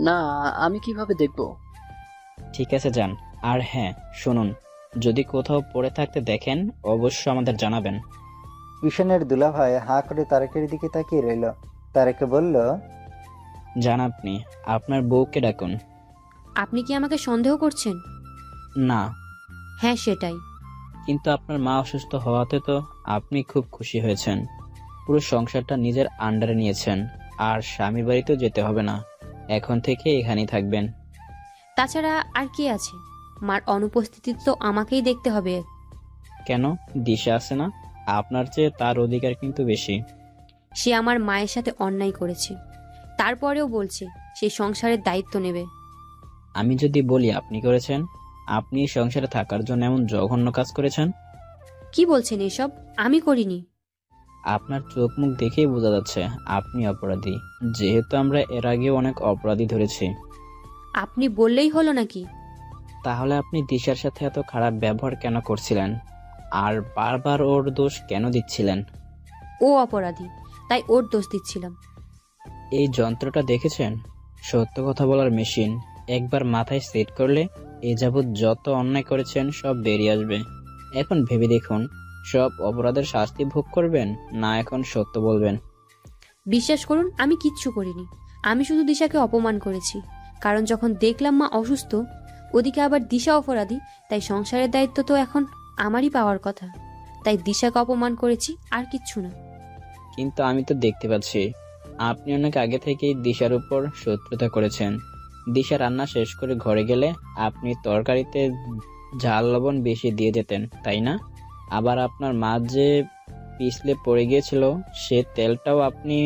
না, আমি কিভাবে দেখব? ঠিক আছে যান। আর হ্যাঁ শুনুন, যদি কোথাও পড়ে থাকতে দেখেন অবশ্যই আমাদের জানাবেন। ঈশানের দুলাভাই হাঁ করে তারেকের দিকে তাকিয়ে রইল। তারেকে বলল, যান আপনি, আপনার বউকে ডাকুন। আপনি কি আমাকে সন্দেহ করছেন? না, হ্যাঁ সেটাই। কিন্তু আপনার মা অসুস্থ হওয়াতে তো আপনি খুব খুশি হয়েছেন। পুরো সংসারটা নিজের আন্ডারে নিয়েছেন, আর স্বামীর বাড়িতেও যেতে হবে না। এখন থেকে এখানেই থাকবেন। তাছাড়া আর কে আছে? মার অনুপস্থিতি তো আমাকেই দেখতে হবে। কেন, দিশা আছে না? আপনার চেয়ে তার অধিকার কিন্তু বেশি। সে আমার মায়ের সাথে অন্যায় করেছে, তারপরেও বলছে সে সংসারের দায়িত্ব নেবে। আমি যদি বলি আপনি করেছেন, আপনি এই সংসারে থাকার জন্য এমন জঘন্য কাজ করেছেন। কি বলছেন এসব? আমি করিনি। আপনার চোখ মুখ দেখেই বোঝা যাচ্ছে আপনি অপরাধী, যেহেতু আমরা এর আগে অনেক অপরাধী ধরেছি। আপনি বললেই হলো নাকি? তাহলে আপনি দিশার সাথে এত খারাপ ব্যবহার কেন করছিলেন, আর বারবার ওর দোষ কেন দিচ্ছিলেন? ও অপরাধী, তাই ওর দোষ দিচ্ছিলাম। এই যন্ত্রটা দেখেছেন? সত্য কথা বলার মেশিন। একবার মাথায় সেট করলে এ যাবৎ যত অন্যায় করেছেন সব বেরিয়ে আসবে। এখন ভেবে দেখুন, সব অপরাধের শাস্তি ভোগ করবেন, না এখন সত্য বলবেন? বিশ্বাস করুন, আমি কিচ্ছু করিনি। আমি শুধু দিশাকে অপমান করেছি, কারণ যখন দেখলাম মা অসুস্থ, ওদিকে আবার দিশা অপরাধী, তাই সংসারের দায়িত্ব তো এখন আমারই পাওয়ার কথা। তাই দিশাকে অপমান করেছি, আর কিচ্ছু না। কিন্তু আমি তো দেখতে পাচ্ছি আপনি অনেক আগে থেকেই দিশার উপর শত্রুতা করেছেন। দিশা রান্না শেষ করে ঘরে গেলে আপনি তরকারিতে ঝাল লবণ বেশি দিয়ে যেতেন, তাই না? আবার আপনার মা যে পিছলে পড়ে গিয়েছিল, সে তেলটাও আপনি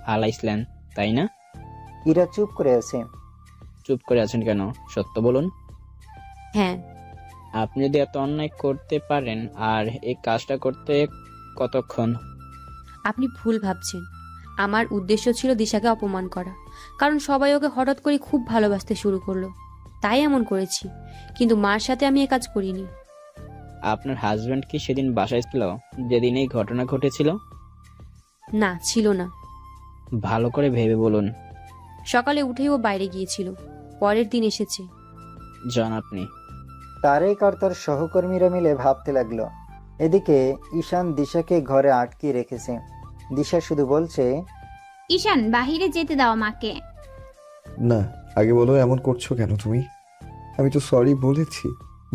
হালাইছিলেন, তাই না? ইরা চুপ করে আছে। চুপ করে আছেন কেন? সত্য বলুন। হ্যাঁ। আপনি যদি এত অন্যায় করতে পারেন, আর এই কাজটা করতে কতক্ষণ? আপনি ভুল ভাবছেন। আমার উদ্দেশ্য ছিল দিশাকে অপমান করা, কারণ সবাই ওকে হঠাৎ করে খুব ভালোবাসতে শুরু করলো, তাই এমন করেছি। কিন্তু মার সাথে আমি এ কাজ করিনি। আপনার হাজবেন্ড কি সেদিন বাসায় ছিল যেদিন এই ঘটনা ঘটেছিল? না, ছিল না। ভালো করে ভেবে বলুন। সকালে উঠেই ও বাইরে গিয়েছিল, পরের দিন এসেছে। যান আপনি। তারেক আর তার সহকর্মীরা মিলে ভাবতে লাগলো। এদিকে ঈশান দিশাকে ঘরে আটকিয়ে রেখেছে। দিশা শুধু বলছে, ঈশান, বাহিরে যেতে দাও মাকে। না, আগে বলো এমন করছো কেন তুমি? আমি তো সরি বলেছি,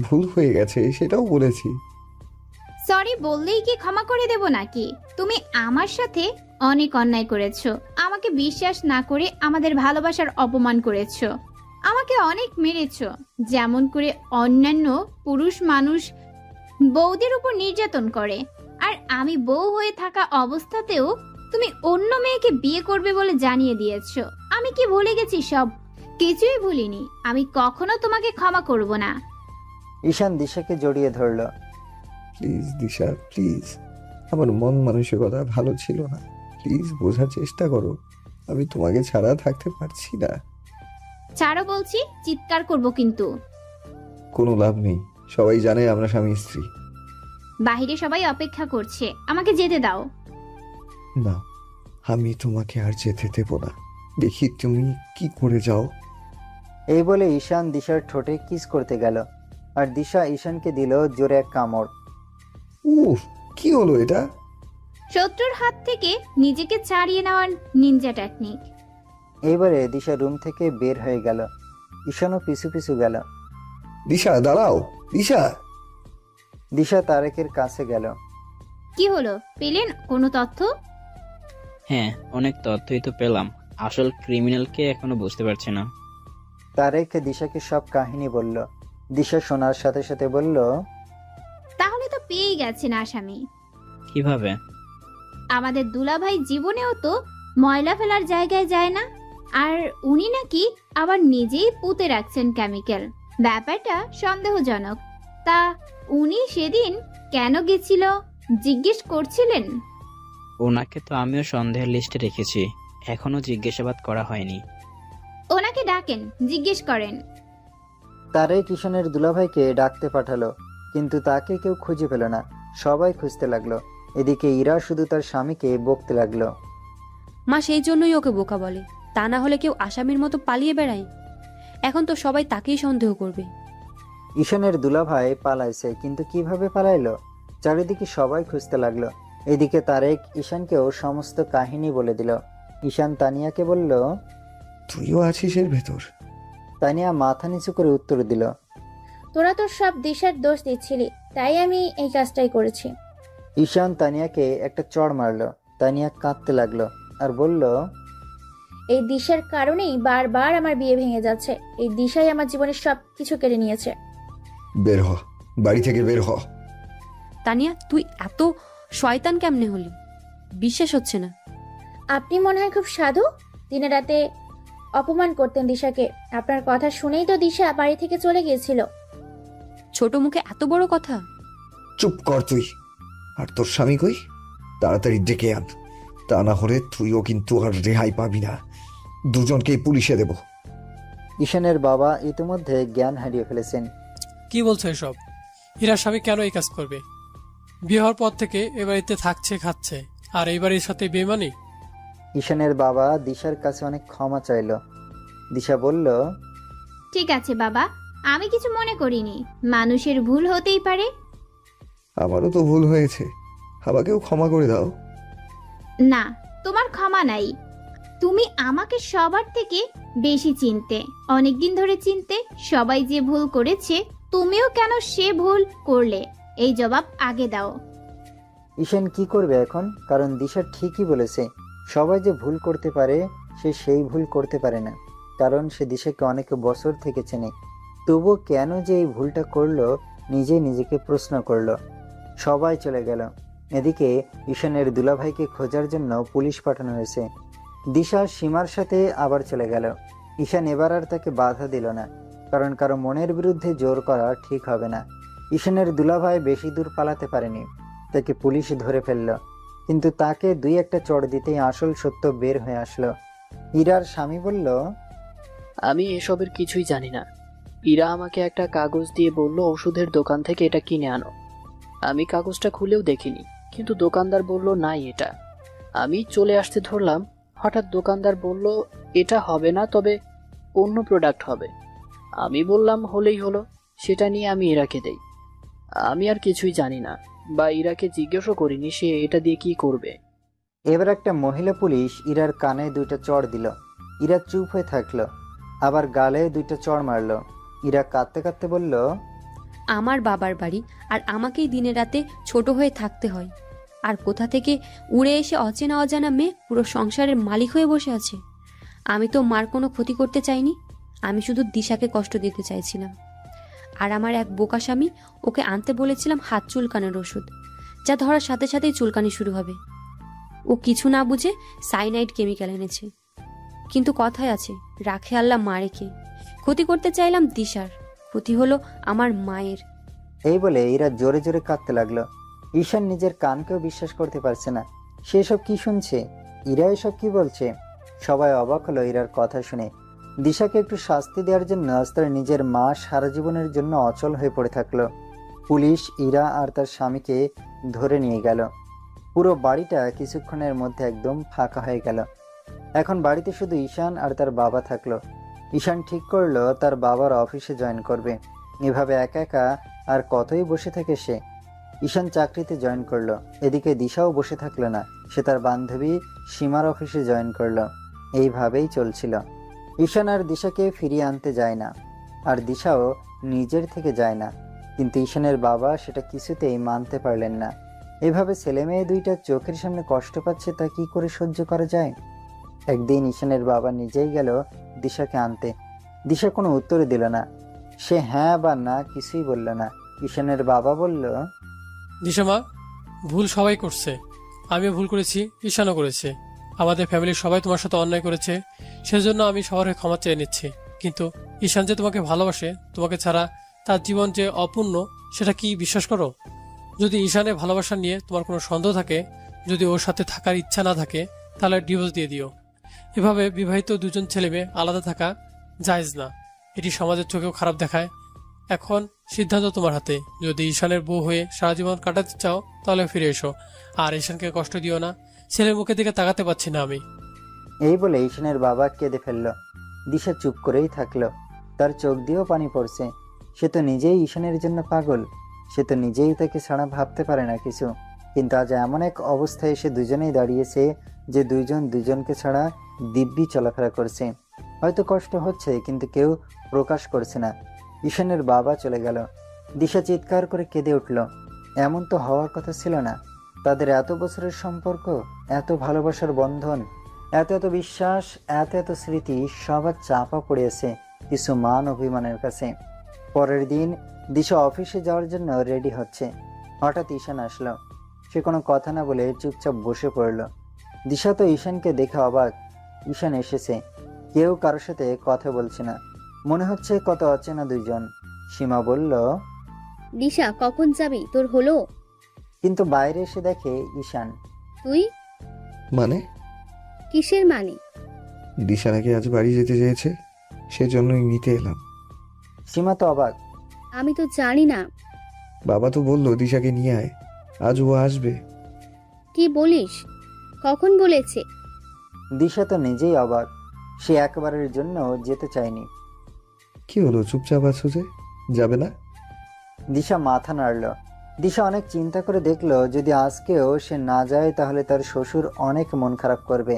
ভুল হয়ে গেছে সেটাও বলেছি। সরি বললেই কি ক্ষমা করে দেব নাকি? তুমি আমার সাথে অনেক অন্যায় করেছো, আমাকে বিশ্বাস না করে আমাদের ভালোবাসার অপমান করেছো, আমাকে অনেক মেরেছো, যেমন করে অন্যান্য পুরুষ মানুষ বউদের উপর নির্যাতন করে। আর আমি বউ হয়ে থাকা অবস্থাতেও তুমি অন্য মেয়েকে বিয়ে করবে বলে জানিয়ে দিয়েছো। আমি কি ভুলে গেছি? সব কিছুই ভুলিনি। আমি কখনো তোমাকে ক্ষমা করব না। ঈশান দিশাকে জড়িয়ে ধরল। প্লিজ দিশা, প্লিজ, আমার মন মানসিকতা ভালো ছিল না, প্লিজ বোঝার চেষ্টা করো। আমি তোমাকে ছাড়া থাকতে পারছি না। ছাড়ো বলছি, চিৎকার করব কিন্তু। কোনো লাভ নেই, সবাই জানে আমরা স্বামী স্ত্রী। বাহিরে সবাই অপেক্ষা করছে, আমাকে যেতে দাও। না, আমি তোমাকে আর যেতে দেব না, দেখি তুমি কি করে যাও। এই বলে ঈশান দিশার ঠোঁটে কিস করতে গেল, আর দিশা ঈশানকে দিল জোরে এক কামড়। উফ, কি হলো এটা? শত্রুর হাত থেকে নিজেকে ছাড়িয়ে নেওয়ার নিনজা টেকনিক। এইবারে দিশা রুম থেকে বের হয়ে গেল। ঈশানও পিছু পিছু গেল। দিশা দাঁড়াও, দিশা। দিশা তারেকের কাছে গেল। কি হলো, পেলেন কোনো তথ্য? হ্যাঁ, অনেক তথ্যই তো পেলাম, আসল ক্রিমিনালকে এখনো বুঝতে পারছি না। তারেক দিশাকে সব কাহিনী বলল। দিশা শোনার সাথে সাথে বলল, তাহলে তো পেয়েই গেছেন আসামি। কিভাবে? আমাদের দুলাভাই জীবনেও তো ময়লা ফেলার জায়গায় যায় না, আর উনি নাকি আবার নিজেই পুঁতে রাখছেন কেমিক্যাল। ব্যাপারটা সন্দেহজনক। তা উনি সেদিন কেন গেছিল জিজ্ঞেস করছিলেন? ওনাকে তো আমিও সন্দেহের লিস্টে রেখেছি, এখনো জিজ্ঞাসাবাদ করা হয়নি। ওনাকে ডাকেন, জিজ্ঞেস করেন। তারেক ঈশানের দুলাভাইকে ডাকতে পাঠালো, কিন্তু তাকে কেউ খুঁজে পেল না। সবাই খুঁজতে লাগলো। এদিকে ইরা শুধু তার স্বামীকে বকতে লাগলো। মা সেই জন্যই ওকে বোকা বলে, তা না হলে কেউ আসামির মতো পালিয়ে বেড়ায়। এখন তো সবাই তাকেই সন্দেহ করবে। ঈশানের দুলাভাই পালাইছে, কিন্তু কিভাবে পালাইলো? চারিদিকে সবাই খুঁজতে লাগলো। এদিকে তারেক ঈশানকেও সমস্ত কাহিনী বলে দিল। ঈশান তানিয়াকে বলল, তুইও আছিস এর ভেতর? তানিয়া মাথা নিচু করে উত্তর দিল, তোরা তো সব দিশার দোষ দিচ্ছিলি, তাই আমি এই কাজটাই করেছি। ঈশান তানিয়াকে একটা চড় মারলো। তানিয়া কাঁদতে লাগলো আর বলল, এই দিশার কারণেই বারবার আমার বিয়ে ভেঙে যাচ্ছে। এই দিশাই আমার জীবনের সব কিছু কেড়ে নিয়েছে। বের হ, বাড়ি থেকে বের হ। তানিয়া, তুই এত শয়তান কেমনে হলি? বিশ্বাস হচ্ছে না। আপনি মনে হয় খুব সাধু। দিনে রাতে অপমান করতেন দিশাকে। আপনার কথা শুনেই তো দিশা বাড়ি থেকে চলে গিয়েছিল। ছোট মুখে এত বড় কথা? চুপ কর তুই। আর তোর স্বামী কই? তাড়াতাড়ি ডেকে আন, তা না হলে তুইও কিন্তু আর রেহাই পাবি না। দুজনকেই পুলিশে দেব। ঈশানের বাবা ইতিমধ্যে জ্ঞান হারিয়ে ফেলেছেন। কি বলছো এসব? ইরার স্বামী কেন এই কাজ করবে? বিয়ে হওয়ার পর থেকে এ বাড়িতে থাকছে, খাচ্ছে, আর এই বাড়ির সাথে বেমানি। ঈশানের বাবা দিশার কাছে অনেক ক্ষমা চাইল। দিশা বলল, ঠিক আছে বাবা, আমি কিছু মনে করিনি। মানুষের ভুল হতেই পারে। আমারও তো ভুল হয়েছে, আমাকেও ক্ষমা করে দাও। না, তোমার ক্ষমা নাই। তুমি আমাকে সবার থেকে বেশি চিনতে, অনেকদিন ধরে চিনতে। সবাই যে ভুল করেছে, তুমিও কেন সে ভুল করলে, এই জবাব আগে দাও। ঈশান কি করবে এখন? কারণ দিশা ঠিকই বলেছে, সবাই যে ভুল করতে পারে সে সেই ভুল করতে পারে না। কারণ সে দিশাকে অনেক বছর থেকে চেনে। তবুও কেন যে এই ভুলটা করলো, নিজে নিজেকে প্রশ্ন করলো। সবাই চলে গেল। এদিকে ঈশানের দুলাভাইকে খোঁজার জন্য পুলিশ পাঠানো হয়েছে। দিশা সীমার সাথে আবার চলে গেল। ঈশান এবার আর তাকে বাধা দিল না, কারণ কারো মনের বিরুদ্ধে জোর করা ঠিক হবে না। ঈশানের দুলাভাই বেশি দূর পালাতে পারেনি, তাকে পুলিশ ধরে ফেলল। কিন্তু তাকে দুই একটা চড় দিতেই আসল সত্য বের হয়ে আসলো। ইরার স্বামী বলল, আমি এসবের কিছুই জানি না। ইরা আমাকে একটা কাগজ দিয়ে বলল ওষুধের দোকান থেকে এটা কিনে আনো। আমি কাগজটা খুলেও দেখিনি, কিন্তু দোকানদার বলল নাই এটা। আমি চলে আসতে ধরলাম, হঠাৎ দোকানদার বলল এটা হবে না, তবে অন্য প্রোডাক্ট হবে। আমি বললাম হলেই হলো, সেটা নিয়ে আমি ইরাকে দেই। আমি আর কিছুই জানি না, বা ইরাকে জিজ্ঞেসও করিনি সে এটা দিয়ে কি করবে। এবার একটা মহিলা পুলিশ ইরার কানে দুইটা চড় দিল। ইরা চুপ হয়ে থাকলো, আবার গালে দুইটা চড় মারলো। ইরা কাঁদতে কাঁদতে বলল, আমার বাবার বাড়ি, আর আমাকেই দিনে রাতে ছোট হয়ে থাকতে হয়। আর কোথা থেকে উড়ে এসে অচেনা অজানা মেয়ে পুরো সংসারের মালিক হয়ে বসে আছে। আমি তো মার কোনো ক্ষতি করতে চাইনি, আমি শুধু দিশাকে কষ্ট দিতে চাইছিলাম। আর আমার এক বোকা স্বামী, ওকে আনতে বলেছিলাম হাত চুলকানোর ওষুধ, যা ধরার সাথে সাথেই চুলকানি শুরু হবে। ও কিছু না বুঝে সাইনাইড কেমিক্যাল এনেছে। কিন্তু কথায় আছে, রাখে আল্লাহ মা রেখে। ক্ষতি করতে চাইলাম দিশার, ক্ষতি হলো আমার মায়ের। এই বলে ইরা জোরে জোরে কাঁদতে লাগলো। ঈশান নিজের কানকেও বিশ্বাস করতে পারছে না, সে এসব কি শুনছে। ইরা এসব কি বলছে? সবাই অবাক হলো ইরার কথা শুনে। দিশাকে একটু শাস্তি দেওয়ার জন্য তার নিজের মা সারা জীবনের জন্য অচল হয়ে পড়ে থাকলো। পুলিশ ইরা আর তার স্বামীকে ধরে নিয়ে গেল। পুরো বাড়িটা কিছুক্ষণের মধ্যে একদম ফাঁকা হয়ে গেল। এখন বাড়িতে শুধু ঈশান আর তার বাবা থাকলো। ঈশান ঠিক করলো তার বাবার অফিসে জয়েন করবে। এভাবে একা একা আর কতই বসে থাকে সে। ঈশান চাকরিতে জয়েন করলো। এদিকে দিশাও বসে থাকলো না, সে তার বান্ধবী সীমার অফিসে জয়েন করলো। এইভাবেই চলছিল। ঈশান আর দিশাকে ফিরিয়ে আনতে যায় না, আর দিশাও নিজের থেকে যায় না। কিন্তু ঈশানের বাবা সেটা কিছুতেই মানতে পারলেন না। এভাবে ছেলে মেয়ে দুইটা চোখের সামনে কষ্ট পাচ্ছে, তা কি করে সহ্য করা যায়? একদিন ঈশানের বাবা নিজেই গেল দিশাকে আনতে। দিশা কোনো উত্তর দিল না, সে হ্যাঁ বা না কিছুই বলল না। ঈশানের বাবা বলল, দিশামা, ভুল সবাই করছে, আমিও ভুল করেছি, ঈশানও করেছে। আমাদের ফ্যামিলির সবাই তোমার সাথে অন্যায় করেছে, সেজন্য আমি সবার হয়ে ক্ষমা চেয়ে নিচ্ছি। কিন্তু ঈশান যে তোমাকে ভালোবাসে, তোমাকে ছাড়া তার জীবন যে অপূর্ণ, সেটা কি বিশ্বাস করো? যদি ঈশানের ভালোবাসা নিয়ে তোমার কোনো সন্দেহ থাকে, যদি ওর সাথে থাকার ইচ্ছা না থাকে, তাহলে ডিভোর্স দিয়ে দিও। এভাবে বিবাহিত দুজন ছেলে মেয়ে আলাদা থাকা জায়েজ না, এটি সমাজের চোখেও খারাপ দেখায়। এখন সিদ্ধান্ত তোমার হাতে। যদি ঈশানের বউ হয়ে সারা জীবন কাটাতে চাও, তাহলে ফিরে এসো, আর ঈশানকে কষ্ট দিও না। ছেলের মুখের দিকে তাকাতে পারছি না আমি। এই বলে ঈশানের বাবা কেঁদে ফেলল। দিশা চুপ করেই থাকলো, তার চোখ দিয়েও পানি পড়ছে। সে তো নিজেই ঈশানের জন্য পাগল, সে তো নিজেই তাকে ছাড়া ভাবতে পারে না কিছু। কিন্তু আজ এমন এক অবস্থায় এসে দুজনেই দাঁড়িয়েছে যে দুইজন দুজনকে ছাড়া দিব্যি চলাফেরা করছে। হয়তো কষ্ট হচ্ছে কিন্তু কেউ প্রকাশ করছে না। ঈশানের বাবা চলে গেল। দিশা চিৎকার করে কেঁদে উঠল। এমন তো হওয়ার কথা ছিল না। তাদের এত বছরের সম্পর্ক, এত ভালোবাসার বন্ধন, এত এত বিশ্বাস, এত এত স্মৃতি সবার চাপা পড়েছে কিছু মান অভিমানের কাছে। পরের দিন দিশা অফিসে যাওয়ার জন্য রেডি হচ্ছে। হঠাৎ ঈশান আসলো। সে কোনো কথা না বলে চুপচাপ বসে পড়ল। দিশা তো ঈশানকে দেখে অবাক। ঈশান এসেছে, কেউ কারোর সাথে কথা বলছে না, মনে হচ্ছে কত অচেনা দুইজন। সীমা বলল, দিশা কখন যাবি, তোর হলো? কিন্তু বাইরে এসে দেখে ঈশান। তুই মানে? কিসের মানে? দিশা নাকি আজ বাড়ি যেতে চেয়েছে, সেজন্যই নিতে এলাম। সীমা তো অবাক। আমি তো জানি না। বাবা তো বললো দিশাকে নিয়ে আয়, আজ ও আসবে। কি বলিস? কখন বলেছে? দিশা তো নিজেই অবাক। সে একবারের জন্য যেতে চায়নি। কি হলো, চুপচাপ আছো যে, যাবে না? দিশা মাথা নাড়ল। দিশা অনেক চিন্তা করে দেখলো যদি আজকেও সে না যায় তাহলে তার শ্বশুর অনেক মন খারাপ করবে।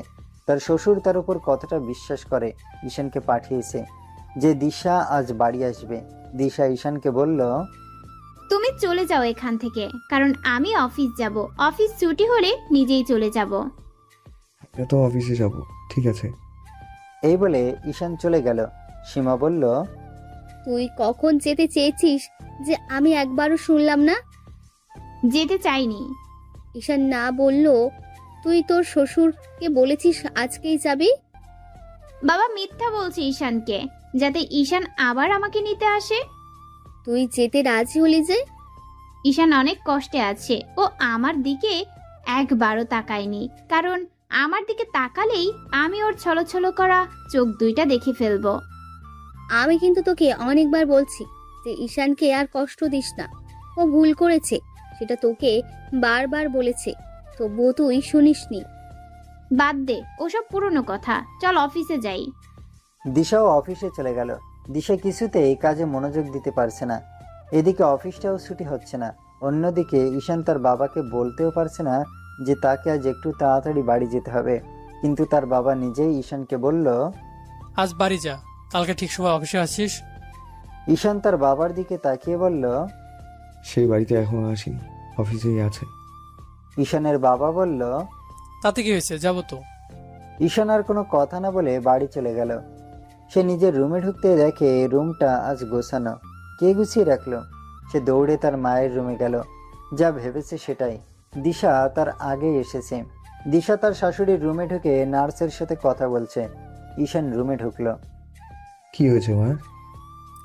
তার শ্বশুর তার উপর কতটা বিশ্বাস করে ঈশানকে পাঠিয়েছে যে দিশা আজ বাড়ি আসবে। দিশা ঈশানকে বলল, তুমি চলে যাও এখান থেকে, কারণ আমি অফিস যাব। অফিস ছুটি হলে নিজেই চলে যাব। তো অফিসে যাব, ঠিক আছে। এই বলে ঈশান চলে গেল। সীমা বলল, তুই কখন যেতে চেয়েছিস যে আমি একবারও শুনলাম না? যেতে চাইনি। ঈশান না বললো তুই তোর শ্বশুরকে বলেছিস আজকেই যাবি? বাবা মিথ্যা বলছে ঈশানকে, যাতে ঈশান আবার আমাকে নিতে আসে। তুই যেতে রাজি হলি যে? ঈশান অনেক কষ্টে আছে। ও আমার দিকে একবারও তাকায়নি, কারণ আমার দিকে তাকালেই আমি ওর ছলছল করা চোখ দুইটা দেখে ফেলবো। আমি কিন্তু তোকে অনেকবার বলছি যে ঈশানকে আর কষ্ট দিস না, ও ভুল করেছে, সেটা তোকে বারবার বলেছে, তবুও তুই শুনিসনি। বাদ দে ওসব পুরনো কথা, চল অফিসে যাই। দিশাও অফিসে চলে গেল। দিশা কিছুতেই কাজে মনোযোগ দিতে পারছে না। এদিকে অফিসটাও ছুটি হচ্ছে না। অন্যদিকে ঈশান তার বাবাকে বলতেও পারছে না যে তাকে আজ একটু তাড়াতাড়ি বাড়ি যেতে হবে। কিন্তু তার বাবা নিজেই ঈশানকে বলল, আজ বাড়ি যা, কালকে ঠিক সময় অফিসে আসিস। ঈশান তার বাবার দিকে তাকিয়ে বলল, সেই বাড়িতে এখনো আসেনি, অফিসেই আছে। ঈশানের বাবা বলল, তাতে কি হয়েছে, যাবো তো। ঈশান আর কোনো কথা না বলে বাড়ি চলে গেল। সে নিজের রুমে ঢুকতে দেখে রুমটা আজ গোছানো। কে গুছিয়ে রাখলো? সে দৌড়ে তার মায়ের রুমে গেল। যা ভেবেছে সেটাই। দিশা তার আগেই এসেছে। দিশা তার শাশুড়ির রুমে ঢুকে নার্সের সাথে কথা বলছে। ঈশান রুমে ঢুকলো। কি হয়েছে মা?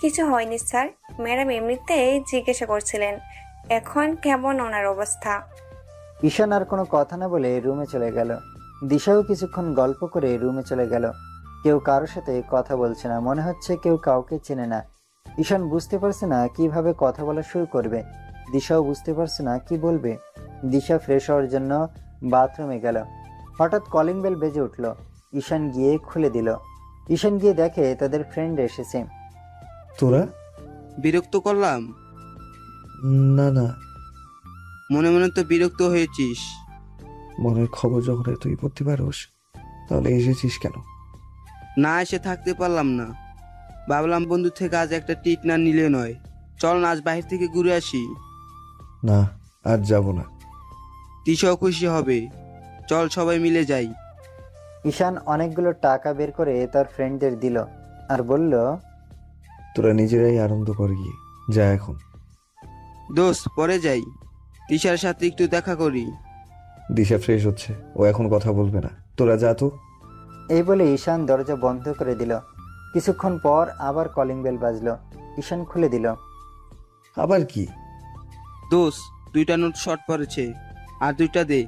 কিছু হয়নি স্যার, ম্যাডাম এমনিতে জিজ্ঞাসা করছিলেন এখন কেমন ওনার অবস্থা। ঈশান আর কোনো কথা না বলে রুমে চলে গেল। দিশাও কিছুক্ষণ গল্প করে রুমে চলে গেল। কেউ কারোর সাথে কথা বলছে না, মনে হচ্ছে কেউ কাউকে চেনে না। ঈশান বুঝতে পারছে না কিভাবে কথা বলা শুরু করবে। দিশাও বুঝতে পারছে না কি বলবে। দিশা ফ্রেশ হওয়ার জন্য বাথরুমে গেল। হঠাৎ কলিং বেল বেজে উঠল। ঈশান গিয়ে খুলে দিল। ঈশান গিয়ে দেখে তাদের ফ্রেন্ড এসেছে। তোরা? বিরক্ত করলাম? না না। মনে মনে তো বিরক্ত হয়েছিস। মনের খবর যখন তুই পড়তে পারোস, তাহলে এসেছিস কেন? না এসে থাকতে পারলাম না, ভাবলাম বন্ধু থেকে আজ একটা ট্রিট না নিলে নয়। চল না আজ বাহির থেকে ঘুরে আসি। না, আজ যাব না। তিশাও খুশি হবে, চল সবাই মিলে যাই। ঈশান অনেকগুলো টাকা বের করে তার ফ্রেন্ডদের দিল আর বলল, তোরা নিজেরাই আনন্দ কর, গিয়ে যা এখন। দোস্ত পরে যাই, তিশার সাথে একটু দেখা করি। দিশা ফ্রেশ হচ্ছে, ও এখন কথা বলবে না, তোরা যা তো। এই বলে ঈশান দরজা বন্ধ করে দিল। কিছুক্ষণ পর আবার কলিং বেল বাজলো। ঈশান খুলে দিল। আবার কি? দোস্ত 2টা নোট শর্ট পড়েছে, আর 2টা দে,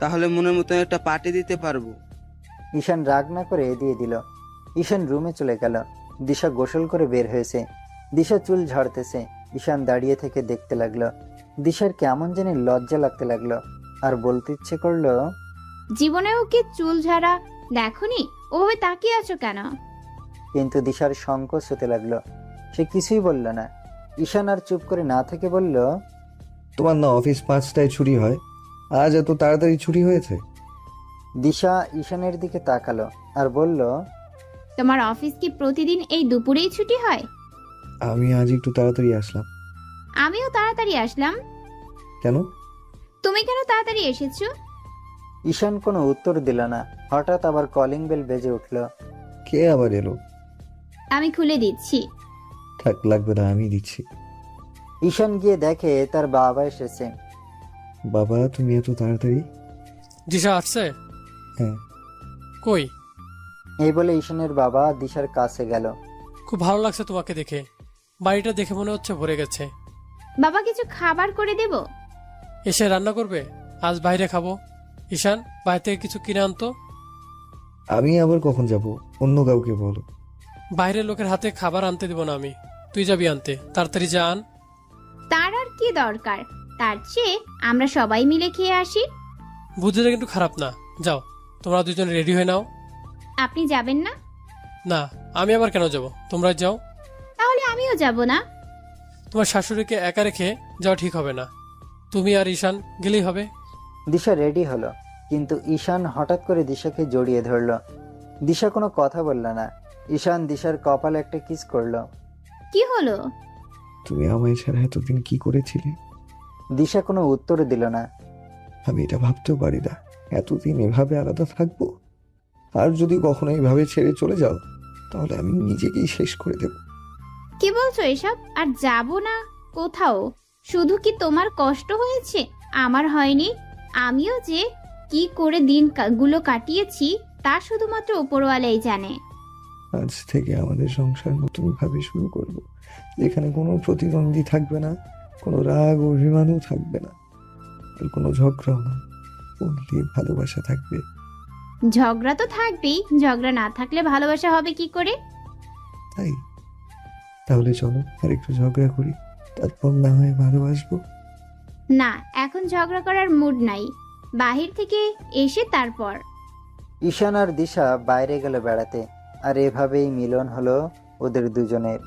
তাহলে মনের মতো একটা পার্টি দিতে পারবো। ঈশান রাগ না করে দিয়ে দিল। ঈশান রুমে চলে গেল। দিশা গোসল করে বের হয়েছে। দিশা চুল ঝাড়তেছে। ঈশান দাঁড়িয়ে থেকে দেখতে লাগলো। দিশার কেমন জানি লজ্জা লাগতে লাগলো আর বলতে ইচ্ছে করলো, জীবনেও কি চুল ঝাড়া দেখনি? ওভাবে তাকিয়ে আছো কেন? কিন্তু দিশার সংকোচ হতে লাগলো। সে কিছুই বলল না। ঈশান আর চুপ করে না থেকে বলল, তোমার না অফিস 5টায় ছুটি হয়, আজ এত তাড়াতাড়ি ছুটি হয়েছে? দিশা ঈশানের দিকে তাকালো আর বলল, তোমার অফিস কি প্রতিদিন এই দুপুরেই ছুটি হয়? আমি আজ একটু তাড়াতাড়ি আসলাম। আমিও তাড়াতাড়ি আসলাম। কেন? তুমি কেন তাড়াতাড়ি এসেছো? ঈশান কোনো উত্তর দিল না। হঠাৎ আবার কলিং বেল বেজে উঠল। কে আবার এলো? আমি খুলে দিচ্ছি। থাক, লাগবে না, আমি দিচ্ছি। ঈশান গিয়ে দেখে তার বাবা এসেছে। বাবা, তুমি এত তাড়াতাড়ি? দিশা আসছে? হ্যাঁ। কই? এই বলে ঈশানের বাবা দিশার কাছে গেল। খুব ভালো লাগছে তোমাকে দেখে। বাড়িটা দেখে মনে হচ্ছে ভরে গেছে। বাবা, কিছু খাবার করে দেব? এসে রান্না করবে? আজ বাইরে খাবো। ঈশান, বাইরে থেকে কিছু কিনে আনতো। আমি আবার কখন যাব? অন্য কাউকে বলো। বাইরের লোকের হাতে খাবার আনতে দেব না আমি। তুই যাবি আনতে, তাড়াতাড়ি যা আন। তার আর কি দরকার? তার চেয়ে আমরা সবাই মিলে খেয়ে আসি। বুঝতে কিন্তু খারাপ না। যাও, তোমরা দুজন রেডি হয়ে নাও। আপনি যাবেন না? না, আমি আবার কেন যাব? তোমরা যাও। তাহলে আমিও যাব না। তোমার শাশুড়িকে একা রেখে যাওয়া ঠিক হবে না। তুমি আর ঈশান গেলেই হবে। দিশা রেডি হলো, কিন্তু ঈশান হঠাৎ করে দিশাকে জড়িয়ে ধরল। দিশা কোনো কথা বলল না। ঈশান দিশার কপালে একটা কিস করলো। কি হলো? তুমি আমায় ছাড়া এতদিন কি করেছিলে? দিশা কোনো উত্তর দিল না। আমি এটা ভাবতেও পারি না, এতদিন এভাবে আলাদা থাকবো। আর যদি কখনো এইভাবে ছেড়ে চলে যাও, তাহলে আমি নিজেকেই শেষ করে দেব। কি বলছো এসব? আর যাব না কোথাও। শুধু কি তোমার কষ্ট হয়েছে? আমার হয়নি। আমিও যে কি করে দিনগুলো কাটিয়েছি তা শুধুমাত্র উপরওয়ালাই জানে। আজ থেকে আমাদের সংসার নতুন ভাবে শুরু করব, যেখানে কোনো প্রতিদ্বন্দ্বী থাকবে না, কোনো রাগ অভিমানও থাকবে না, আর কোনো ঝগড়াও না। অনলি ভালোবাসা থাকবে। ঝগড়া তো থাকবেই। ঝগড়া না থাকলে ভালোবাসা হবে কি করে? তাই তাহলে চলো আর একটু ঝগড়া করি, তারপর না হয় ভালোবাসবো। না, এখন ঝগড়া করার মুড নাই। বাহির থেকে এসে তারপর। ঈশান আর দিশা বাইরে গেল বেড়াতে। আর এভাবেই মিলন হলো ওদের দুজনের।